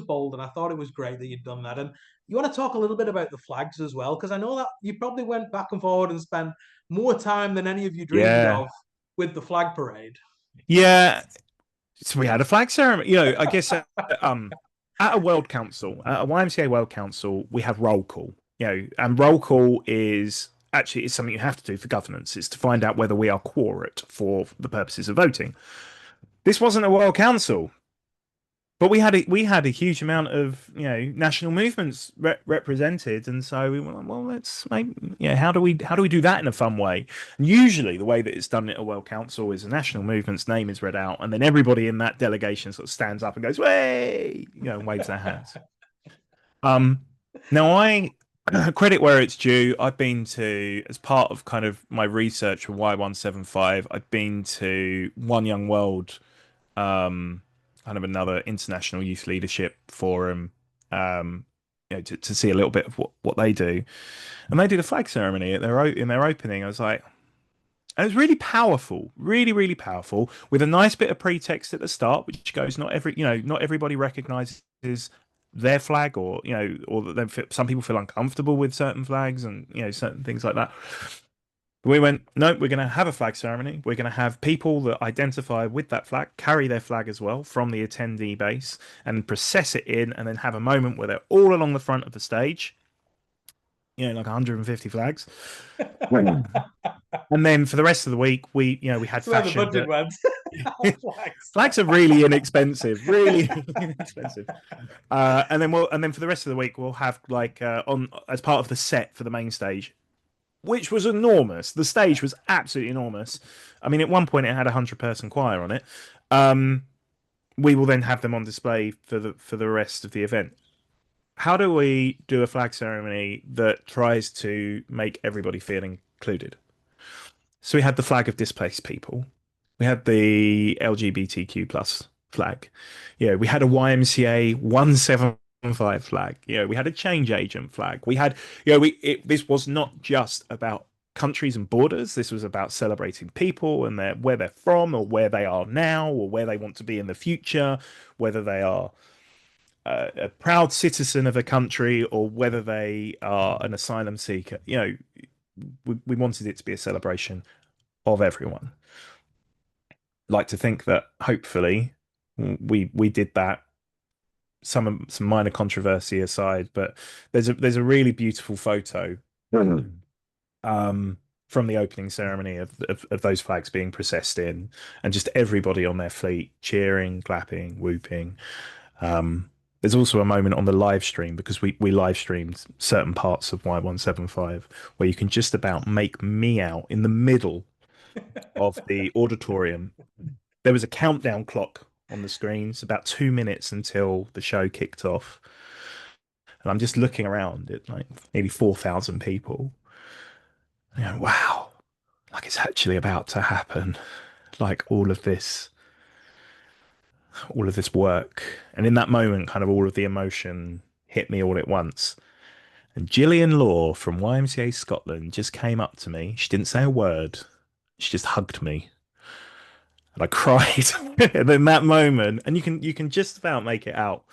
bold, and I thought it was great that you'd done that. And you want to talk a little bit about the flags as well, because I know that you probably went back and forward and spent more time than any of you dreamed Yeah. of with the flag parade. Yeah. So we had a flag ceremony. I guess at a World Council, at a YMCA World Council, we have roll call. And roll call is actually it's something you have to do for governance. It's to find out whether we are quorate for the purposes of voting. This wasn't a World Council, but we had a huge amount of national movements represented, and so we went, well, let's make how do we do that in a fun way? And usually the way that it's done at a World Council is a national movement's name is read out, and then everybody in that delegation sort of stands up and goes, "Way!" and waves their hands. Um, Now I credit where it's due. I've been to, as part of kind of my research for Y175, I've been to One Young World, um, kind of another international youth leadership forum, to see a little bit of what they do. And they did a flag ceremony at in their opening. I was like, and it was really powerful, really, really powerful, with a nice bit of pretext at the start, which goes, not everybody recognizes their flag, or that some people feel uncomfortable with certain flags, and certain things like that. We went, no, we're going to have a flag ceremony. We're going to have people that identify with that flag carry their flag as well from the attendee base and process it in, and then have a moment where they're all along the front of the stage, like 150 flags. And then for the rest of the week, we had That's where the fashion budget that went. Flags. flags are really inexpensive, really inexpensive. And then for the rest of the week, we'll have like on as part of the set for the main stage, which was enormous. The stage was absolutely enormous. I mean, at one point it had a 100-person choir on it. Um, we will then have them on display for the rest of the event. How do we do a flag ceremony that tries to make everybody feel included? So we had the flag of displaced people. We had the LGBTQ plus flag. We had a YMCA 175 flag. We had a change agent flag. We had, this was not just about countries and borders. This was about celebrating people and where they're from, or where they are now, or where they want to be in the future, whether they are a proud citizen of a country, or whether they are an asylum seeker. We wanted it to be a celebration of everyone. Like to think that hopefully we did that. Some minor controversy aside, but there's a really beautiful photo, um, from the opening ceremony of those flags being processed in, and just everybody on their feet cheering, clapping, whooping. There's also a moment on the live stream, because we live streamed certain parts of Y175, where you can just about make me out in the middle of the auditorium. There was a countdown clock on the screens, about 2 minutes until the show kicked off. And I'm just looking around at like maybe 4,000 people. And wow, like it's actually about to happen. Like all of this work. And in that moment, kind of all of the emotion hit me all at once. And Gillian Law from YMCA Scotland just came up to me. She didn't say a word. She just hugged me, and I cried. And in that moment, and you can just about make it out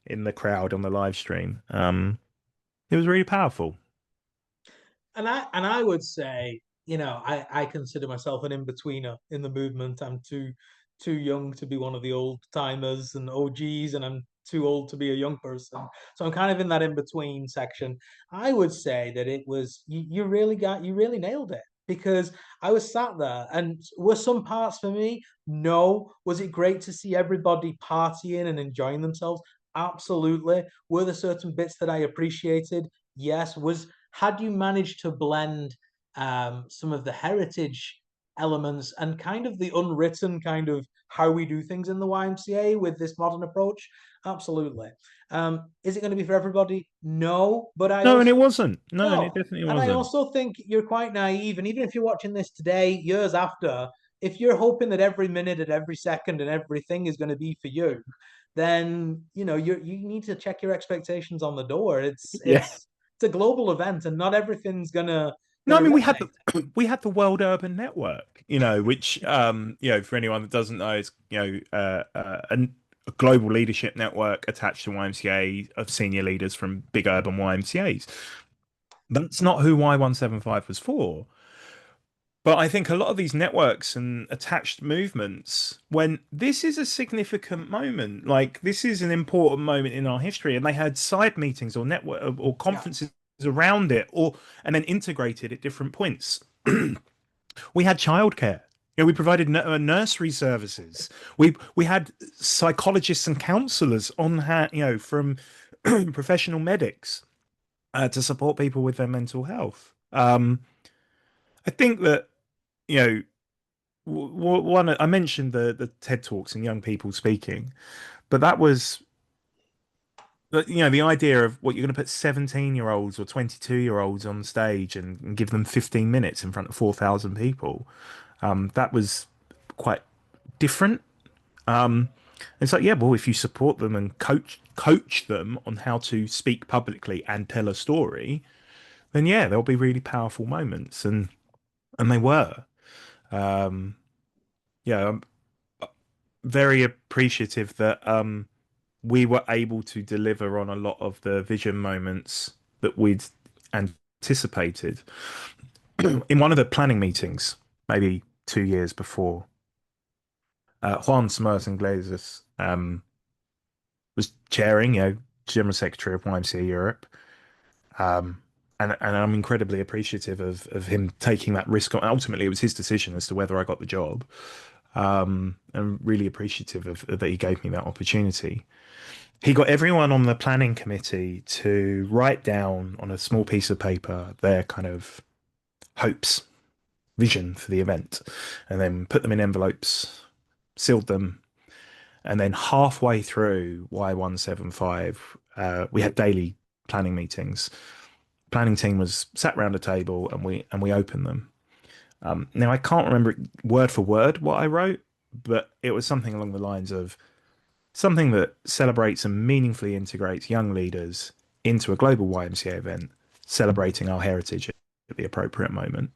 in the crowd on the live stream. It was really powerful. And I would say, I consider myself an in-betweener in the movement. I'm too young to be one of the old timers and OGs, and I'm too old to be a young person. So I'm kind of in that in-between section. I would say that it was you really nailed it, because I was sat there, and were some parts for me? No. Was it great to see everybody partying and enjoying themselves? Absolutely. Were there certain bits that I appreciated? Yes. Had you managed to blend some of the heritage elements and kind of the unwritten kind of how we do things in the YMCA with this modern approach? Absolutely. Is it going to be for everybody? No, but I No, and also it wasn't. No, and it no, definitely and I wasn't. also think you're quite naive. And even if you're watching this today, years after, if you're hoping that every minute and every second and everything is going to be for you, then you need to check your expectations on the door. It's Yeah. it's it's a global event, and not everything's No, I gonna mean we had the resonate. we had the World Urban Network, which for anyone that doesn't know, is a global leadership network attached to YMCA of senior leaders from big urban YMCA's. That's not who Y175 was for. But I think a lot of these networks and attached movements, when this is a significant moment, like this is an important moment in our history, and they had side meetings or network or Yeah, conferences around it, or and then integrated at different points. We had childcare. We provided nursery services. We had psychologists and counselors on hand, from professional medics to support people with their mental health. I think that you know one I mentioned the TED Talks and young people speaking, but that was the idea of what you're going to put 17-year-olds or 22-year-olds on stage and give them 15 minutes in front of 4,000 people. That was quite different. It's like, yeah, well, if you support them and coach them on how to speak publicly and tell a story, then yeah, there'll be really powerful moments, and they were. Um, yeah, I'm very appreciative that we were able to deliver on a lot of the vision moments that we'd anticipated in one of the planning meetings, maybe 2 years before. Juan Smers Ingleses was chairing, General Secretary of YMCA Europe. Um, and I'm incredibly appreciative of him taking that risk. Ultimately, it was his decision as to whether I got the job. And really appreciative that he gave me that opportunity. He got everyone on the planning committee to write down on a small piece of paper their kind of hopes, vision for the event, and then put them in envelopes, sealed them, and then halfway through Y175, we had daily planning meetings. Planning team was sat around a table, and we opened them. Now I can't remember word for word what I wrote, but it was something along the lines of something that celebrates and meaningfully integrates young leaders into a global YMCA event, celebrating our heritage at the appropriate moment.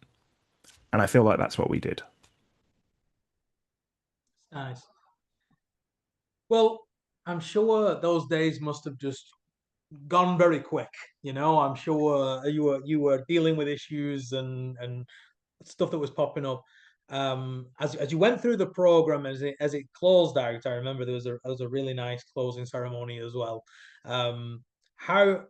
And I feel like that's what we did. nice. Well, I'm sure those days must have just gone very quick. I'm sure you were dealing with issues and stuff that was popping up. As you went through the program, as it closed out, I remember there was a really nice closing ceremony as well. How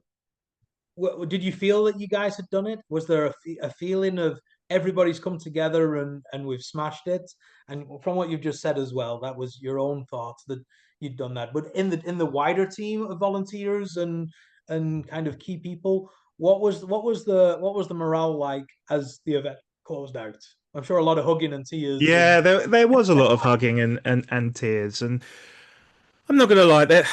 did you feel that you guys had done it? Was there a feeling of everybody's come together and we've smashed it? And from what you've just said as well, that was your own thoughts that you'd done that. But in the wider team of volunteers and kind of key people, what was the morale like as the event closed out? I'm sure a lot of hugging and tears and Yeah, there was a lot of hugging and tears, and I'm not gonna lie, there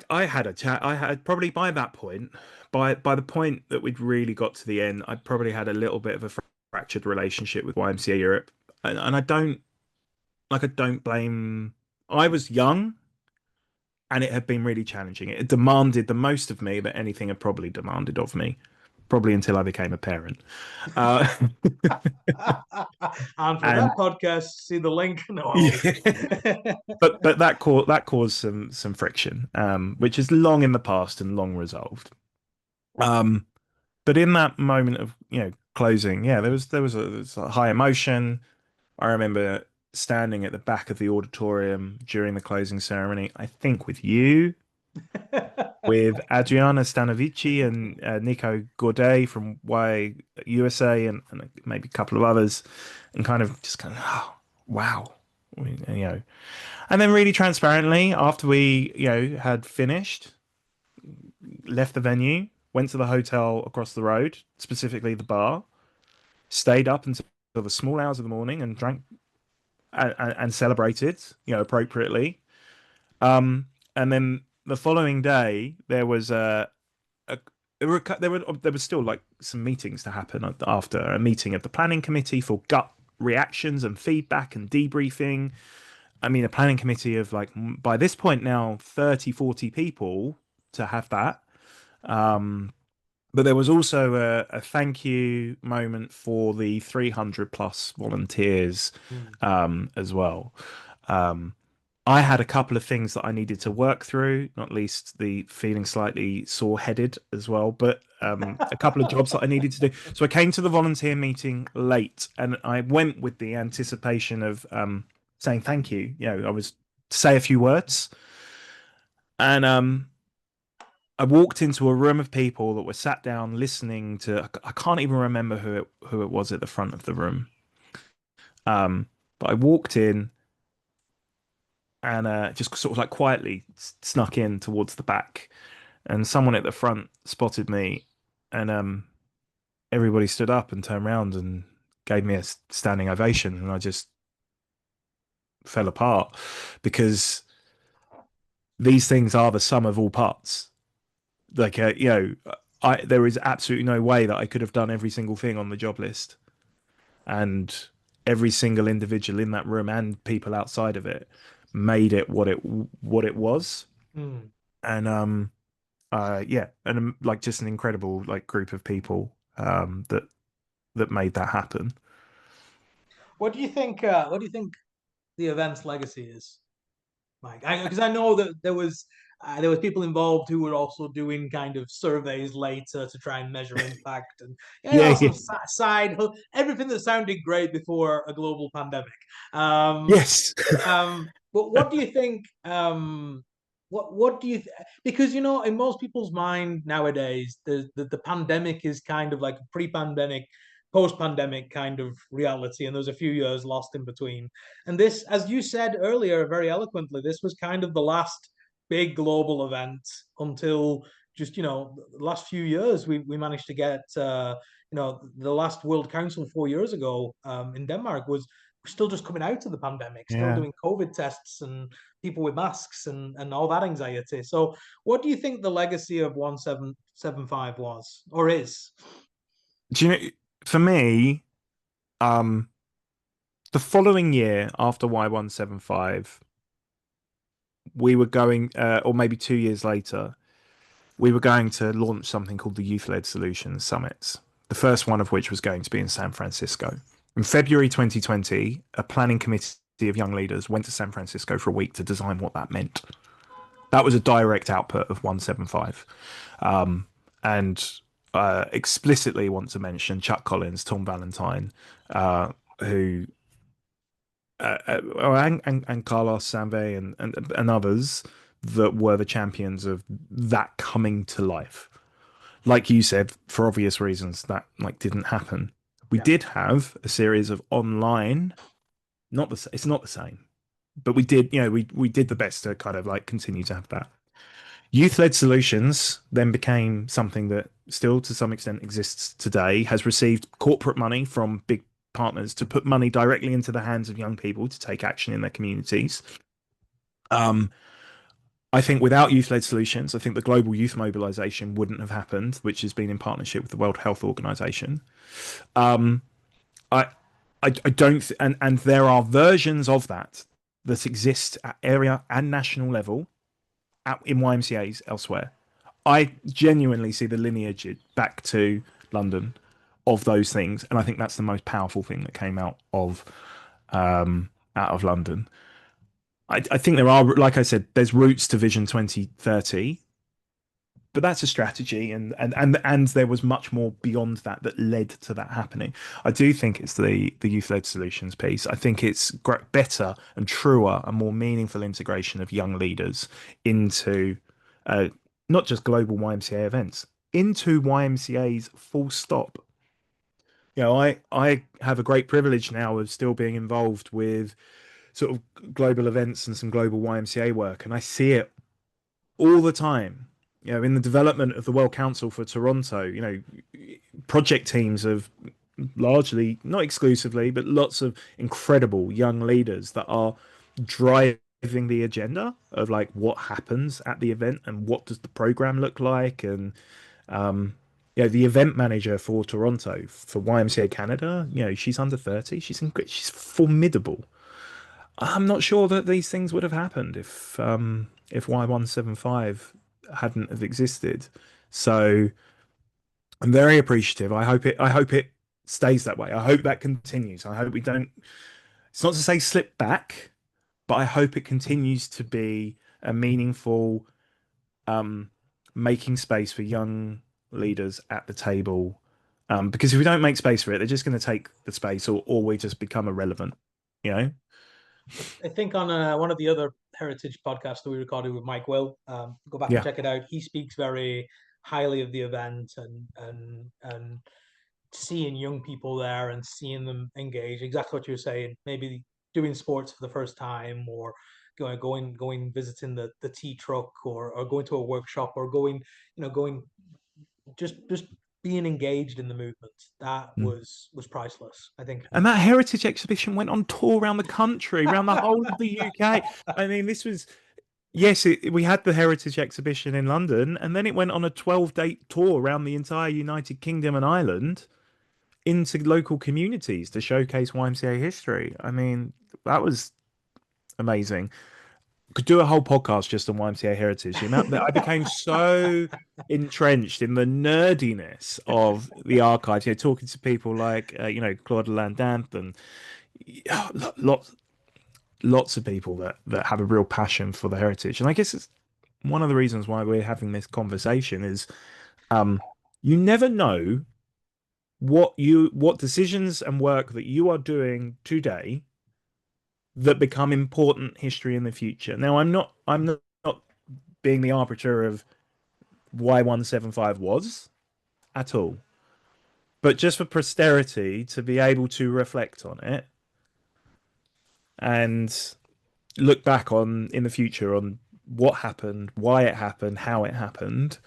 I had a chat. I had probably by that point, by the point that we'd really got to the end, I probably had a little bit of a fractured relationship with YMCA Europe, and I don't blame. I was young, and it had been really challenging. It demanded the most of me that anything had probably demanded of me, probably until I became a parent. Uh, and for and that podcast, see the link. No, only yeah, but that caused some friction, which is long in the past and long resolved. Um, but in that moment of closing, yeah, there was a high emotion. I remember standing at the back of the auditorium during the closing ceremony. I think with you, with Adriana Stanovici and Nico Gaudet from USA, and maybe a couple of others, and kind of, oh, wow, you know. And then really transparently, after we had finished, left the venue, went to the hotel across the road, specifically the bar, stayed up until the small hours of the morning and drank and celebrated, appropriately. And then the following day, a there was still like some meetings to happen after a meeting of the planning committee for gut reactions and feedback and debriefing. I mean, a planning committee of like by this point now 30, 40 people to have that. But there was also a thank you moment for the 300 plus volunteers Mm. as well. Um, I had a couple of things that I needed to work through, not least the feeling slightly sore headed as well, but a couple of jobs that I needed to do. So I came to the volunteer meeting late and I went with the anticipation of saying thank you. I was to say a few words. And I walked into a room of people that were sat down listening to. I can't even remember who it was at the front of the room. But I walked in and just sort of like quietly snuck in towards the back, and someone at the front spotted me, and everybody stood up and turned around and gave me a standing ovation, and I just fell apart because these things are the sum of all parts. Like there is absolutely no way that I could have done every single thing on the job list, and every single individual in that room and people outside of it made it what it was. Mm. And yeah, and like just an incredible like group of people that made that happen. What do you think? What do you think the event's legacy is, Mike? Because I know that there was people involved who were also doing kind of surveys later to try and measure impact, and Yeah, some yeah. side everything that sounded great before a global pandemic. Um, Yes. but what do you think? What do you because in most people's mind nowadays, the pandemic is kind of like a pre-pandemic, post-pandemic kind of reality, and there's a few years lost in between. And this, as you said earlier, very eloquently, this was kind of the last big global event until just the last few years. We managed to get the last World Council 4 years ago in Denmark was still just coming out of the pandemic, still Yeah. doing COVID tests and people with masks and all that anxiety. So, what do you think the legacy of 1775 was or is? Do you know, for me, um, the following year after Y175, we were going, or maybe 2 years later, we were going to launch something called the Youth Led Solutions Summits, the first one of which was going to be in San Francisco. In February 2020, a planning committee of young leaders went to San Francisco for a week to design what that meant. That was a direct output of 175. And explicitly want to mention Chuck Collins, Tom Valentine, who and Carlos Sanve and others that were the champions of that coming to life. Like you said, for obvious reasons, that like didn't happen. We Yeah. did have a series of online, not the it's not the same, but we did, we did the best to kind of like continue to have that. Youth led solutions then became something that still to some extent exists today, has received corporate money from big partners to put money directly into the hands of young people to take action in their communities. Um, I think without youth led solutions, I think the global youth mobilization wouldn't have happened, which has been in partnership with the World Health Organization. Um, I, I don't, and there are versions of that exist at area and national level in YMCA's elsewhere. I genuinely see the lineage back to London of those things, and I think that's the most powerful thing that came out of London. I think there are, like I said, there's roots to Vision 2030, but that's a strategy, and there was much more beyond that that led to that happening. I do think it's the youth led solutions piece. I think it's better and truer and more meaningful integration of young leaders into uh, not just global YMCA events, into YMCA's full stop. I have a great privilege now of still being involved with sort of global events and some global YMCA work, and I see it all the time. In the development of the World Council for Toronto, project teams of largely, not exclusively, but lots of incredible young leaders that are driving the agenda of like what happens at the event and what does the program look like. And the event manager for Toronto for YMCA Canada, she's under 30. She's formidable. I'm not sure that these things would have happened if Y175 hadn't have existed. So I'm very appreciative. I hope it stays that way. I hope that continues. I hope we don't, it's not to say slip back, but I hope it continues to be a meaningful um making space for young leaders at the table. Because if we don't make space for it, they're just going to take the space, or we just become irrelevant, you know? I think on one of the other heritage podcasts that we recorded with Mike Will, go back and Yeah. check it out. He speaks very highly of the event, and seeing young people there and seeing them engage. Exactly what you're saying. Maybe doing sports for the first time, or going visiting the tea truck, or going to a workshop, or going just being engaged in the movement. That Mm. was priceless, I think. And that heritage exhibition went on tour around the country, around the whole of the UK. I mean, this was, yes, we had the heritage exhibition in London, and then it went on a 12-date tour around the entire United Kingdom and Ireland into local communities to showcase YMCA history. I mean, that was amazing. Could do a whole podcast just on YMCA heritage. The amount that I became so entrenched in the nerdiness of the archives, talking to people like Claude Landant and lots lots of people that have a real passion for the heritage. And I guess it's one of the reasons why we're having this conversation is you never know what decisions and work that you are doing today that become important history in the future. Now, I'm not being the arbiter of why 175 was at all, but just for posterity to be able to reflect on it and look back on in the future on what happened, why it happened, how it happened.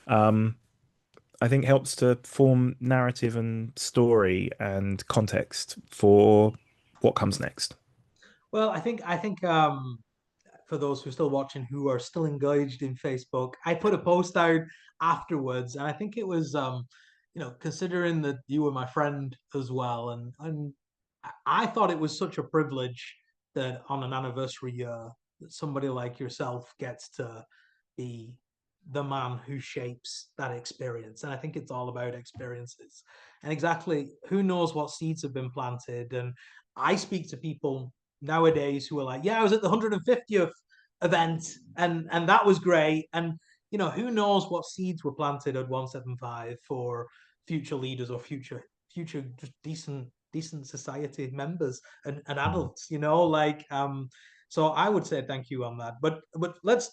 I think helps to form narrative and story and context for what comes next. Well, I think for those who are still watching, who are still engaged in Facebook, I put a post out afterwards, and I think it was considering that you were my friend as well, and I thought it was such a privilege that on an anniversary year that somebody like yourself gets to be the man who shapes that experience. And I think it's all about experiences. And exactly, who knows what seeds have been planted. And I speak to people nowadays who are like, yeah, I was at the 150th event, and that was great. And who knows what seeds were planted at 175 for future leaders, or future just decent society members, and adults, so I would say thank you on that. But let's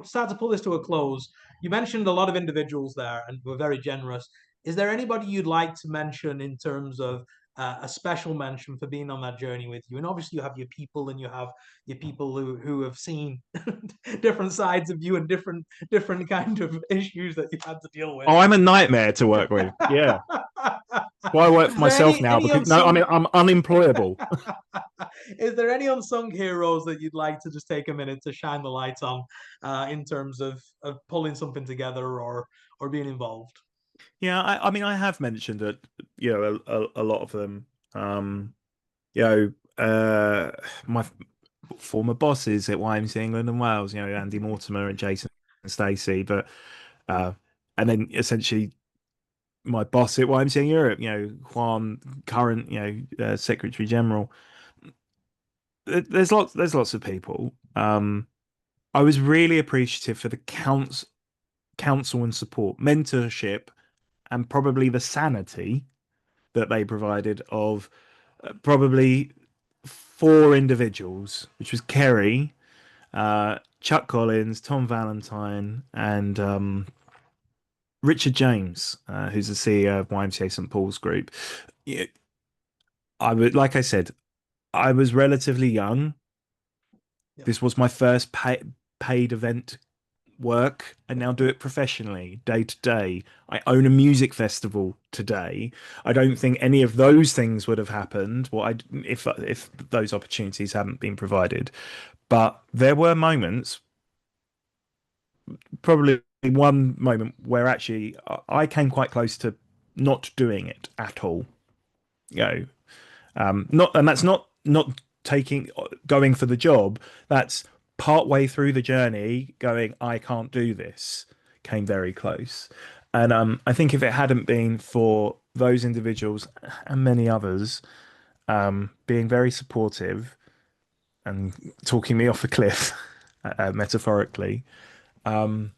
start to pull this to a close. You mentioned a lot of individuals there, and were very generous. Is there anybody you'd like to mention in terms of a special mention for being on that journey with you? And obviously, you have your people, and you have your people who have seen different sides of you, and different kind of issues that you've had to deal with. Oh, I'm a nightmare to work with. Yeah. Well, I work for Is there myself any now any because no, I unsung mean I'm unemployable. is there any unsung heroes that you'd like to just take a minute to shine the light on, in terms of pulling something together, or being involved? Yeah, I mean I have mentioned that a lot of them. You know, my former bosses at YMCA England and Wales, Andy Mortimer and Jason Stacey, but uh, and then essentially my boss at YMCA Europe, Juan, current, Secretary General. There's lots of people. I was really appreciative for the counsel and support, mentorship, and probably the sanity that they provided of probably four individuals, which was Kerry, Chuck Collins, Tom Valentine, and Richard James, who's the CEO of YMCA St Paul's Group. Yeah, like I said, I was relatively young. Yeah. This was my first paid event work. I now do it professionally, day to day. I own a music festival today. I don't think any of those things would have happened. If those opportunities hadn't been provided. But there were moments, probably one moment where actually I came quite close to not doing it at all. You know, not, and that's not taking going for the job. That's part way through the journey, going, I can't do this. Came very close, and I think if it hadn't been for those individuals and many others being very supportive and talking me off a cliff, metaphorically, I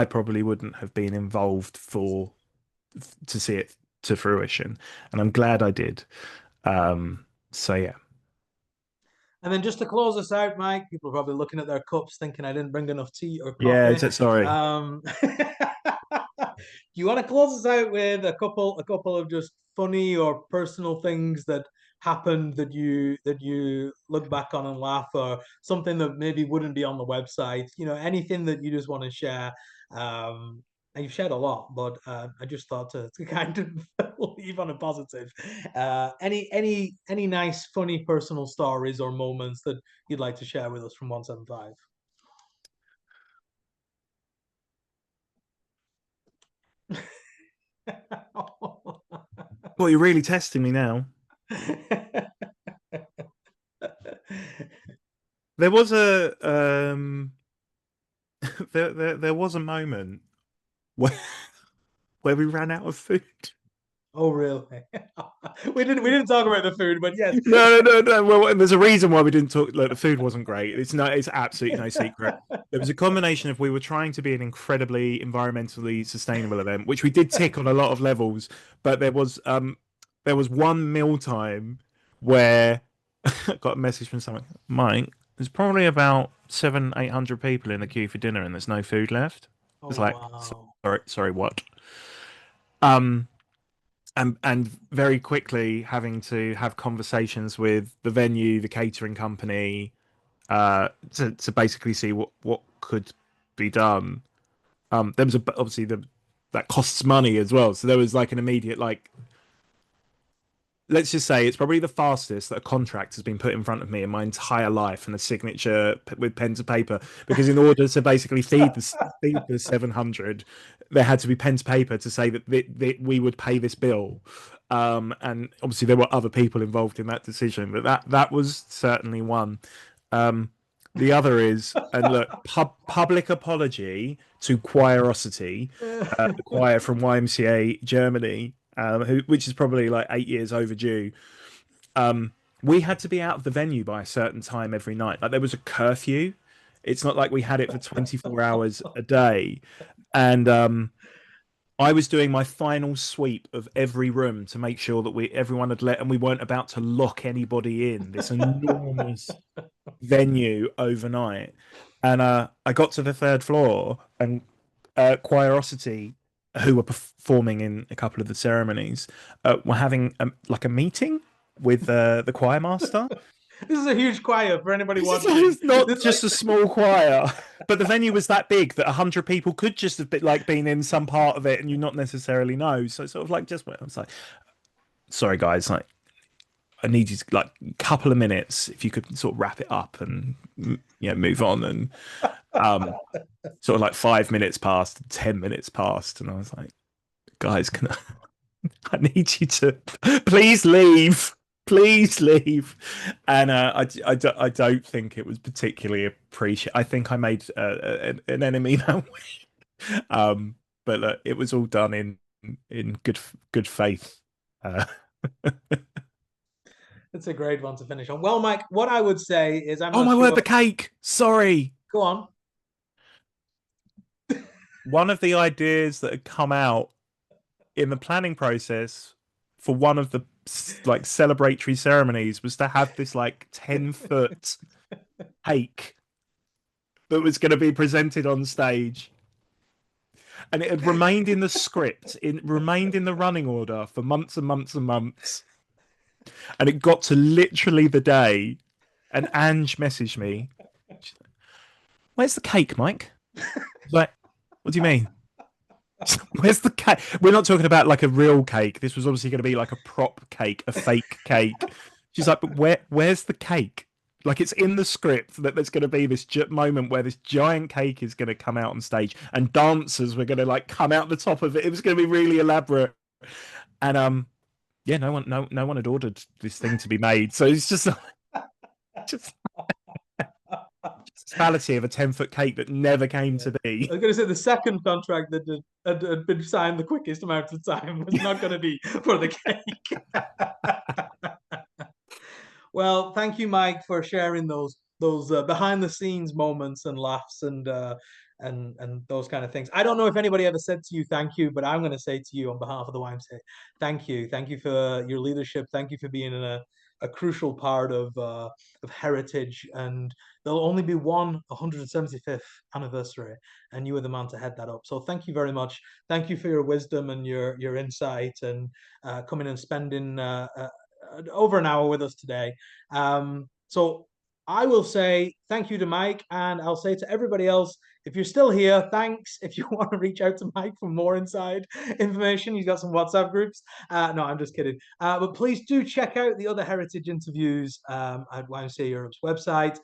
probably wouldn't have been involved for to see it to fruition, and I'm glad I did. So yeah. And then just to close us out, Mike, people are probably looking at their cups thinking I didn't bring enough tea or Yeah, coffee. sorry. Do you want to close us out with a couple of just funny or personal things that happened that you look back on and laugh, or something that maybe wouldn't be on the website? Anything that you just want to share. Um, and you've shared a lot, but I just thought to kind of leave on a positive. Any nice, funny personal stories or moments that you'd like to share with us from 175? Well, you're really testing me now. There was a there was a moment where where we ran out of food. Oh, really? We didn't talk about the food, but yes. No. Well, and there's a reason why we didn't talk. Like, the food wasn't great. It's absolutely no secret. There was a combination of we were trying to be an incredibly environmentally sustainable event, which we did tick on a lot of levels, but there was one meal time where I got a message from someone, Mike, there's probably about 800 people in the queue for dinner and there's no food left. It's Oh, like, wow. sorry, what? Um, and very quickly having to have conversations with the venue, the catering company, to basically see what could be done. There was obviously that costs money as well, so there was like an immediate, like, let's just say it's probably the fastest that a contract has been put in front of me in my entire life, and a signature with pen to paper. Because in order to basically feed the 700, there had to be pen to paper to say that we would pay this bill. And obviously there were other people involved in that decision, but that was certainly one. Um, the other is, and look, public apology to Choirosity, the choir from YMCA Germany, which is probably like 8 years overdue. We had to be out of the venue by a certain time every night. Like, there was a curfew. It's not like we had it for 24 hours a day. And I was doing my final sweep of every room to make sure that everyone had and we weren't about to lock anybody in this enormous venue overnight. And I got to the third floor, and Choirosity, who were performing in a couple of the ceremonies, were having like a meeting with the choir master. This is a huge choir for anybody This watching. is not This like just a small choir, but the venue was that big that 100 people could just have been in some part of it, and you not necessarily know. So sort of like, just I was like, sorry guys, like, I need you to, like, a couple of minutes, if you could sort of wrap it up and move on. And um sort of like 5 minutes passed, 10 minutes passed, and I was like, guys, can I need you to please leave. Please leave. And I don't think it was particularly appreciated. I think I made an enemy that way. But it was all done in good faith. Uh, It's a great one to finish on. Well, Mike, what I would say is I'm oh not my word, sure. the cake. Sorry. Go on. One of the ideas that had come out in the planning process for one of the like celebratory ceremonies was to have this like 10-foot cake that was going to be presented on stage, and it had remained in the script, it remained in the running order for months and months and months, and it got to literally the day, and Ange messaged me, Where's the cake, Mike? He's like, what do you mean? Where's the cake? We're not talking about like a real cake. This was obviously going to be like a prop cake, a fake cake. She's like, but where's the cake? Like it's in the script that there's going to be this moment where this giant cake is going to come out on stage and dancers were going to like come out the top of it. It was going to be really elaborate. And yeah, no one had ordered this thing to be made. So it's just just fallacy of a 10-foot cake that never came to be. I was going to say the second contract that had been signed the quickest amount of time was not going to be for the cake. Well, thank you, Mike, for sharing those behind the scenes moments and laughs and those kind of things. I don't know if anybody ever said to you thank you, but I'm going to say to you on behalf of the YMCA, thank you. Thank you for your leadership. Thank you for being a crucial part of heritage. And there'll only be one 175th anniversary, and you were the man to head that up. So thank you very much. Thank you for your wisdom and your insight and coming and spending over an hour with us today. So I will say thank you to Mike, and I'll say to everybody else, if you're still here, thanks. If you want to reach out to Mike for more inside information, he's got some WhatsApp groups. No, I'm just kidding. But please do check out the other heritage interviews at YMCA Europe's website.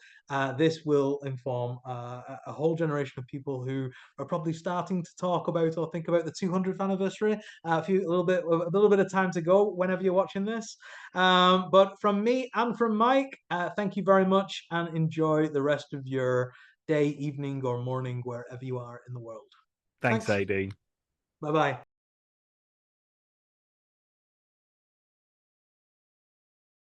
This will inform a whole generation of people who are probably starting to talk about or think about the 200th anniversary. A little bit of time to go whenever you're watching this. But from me and from Mike, thank you very much, and enjoy the rest of your day, evening, or morning, wherever you are in the world. Thanks, AD. Bye-bye.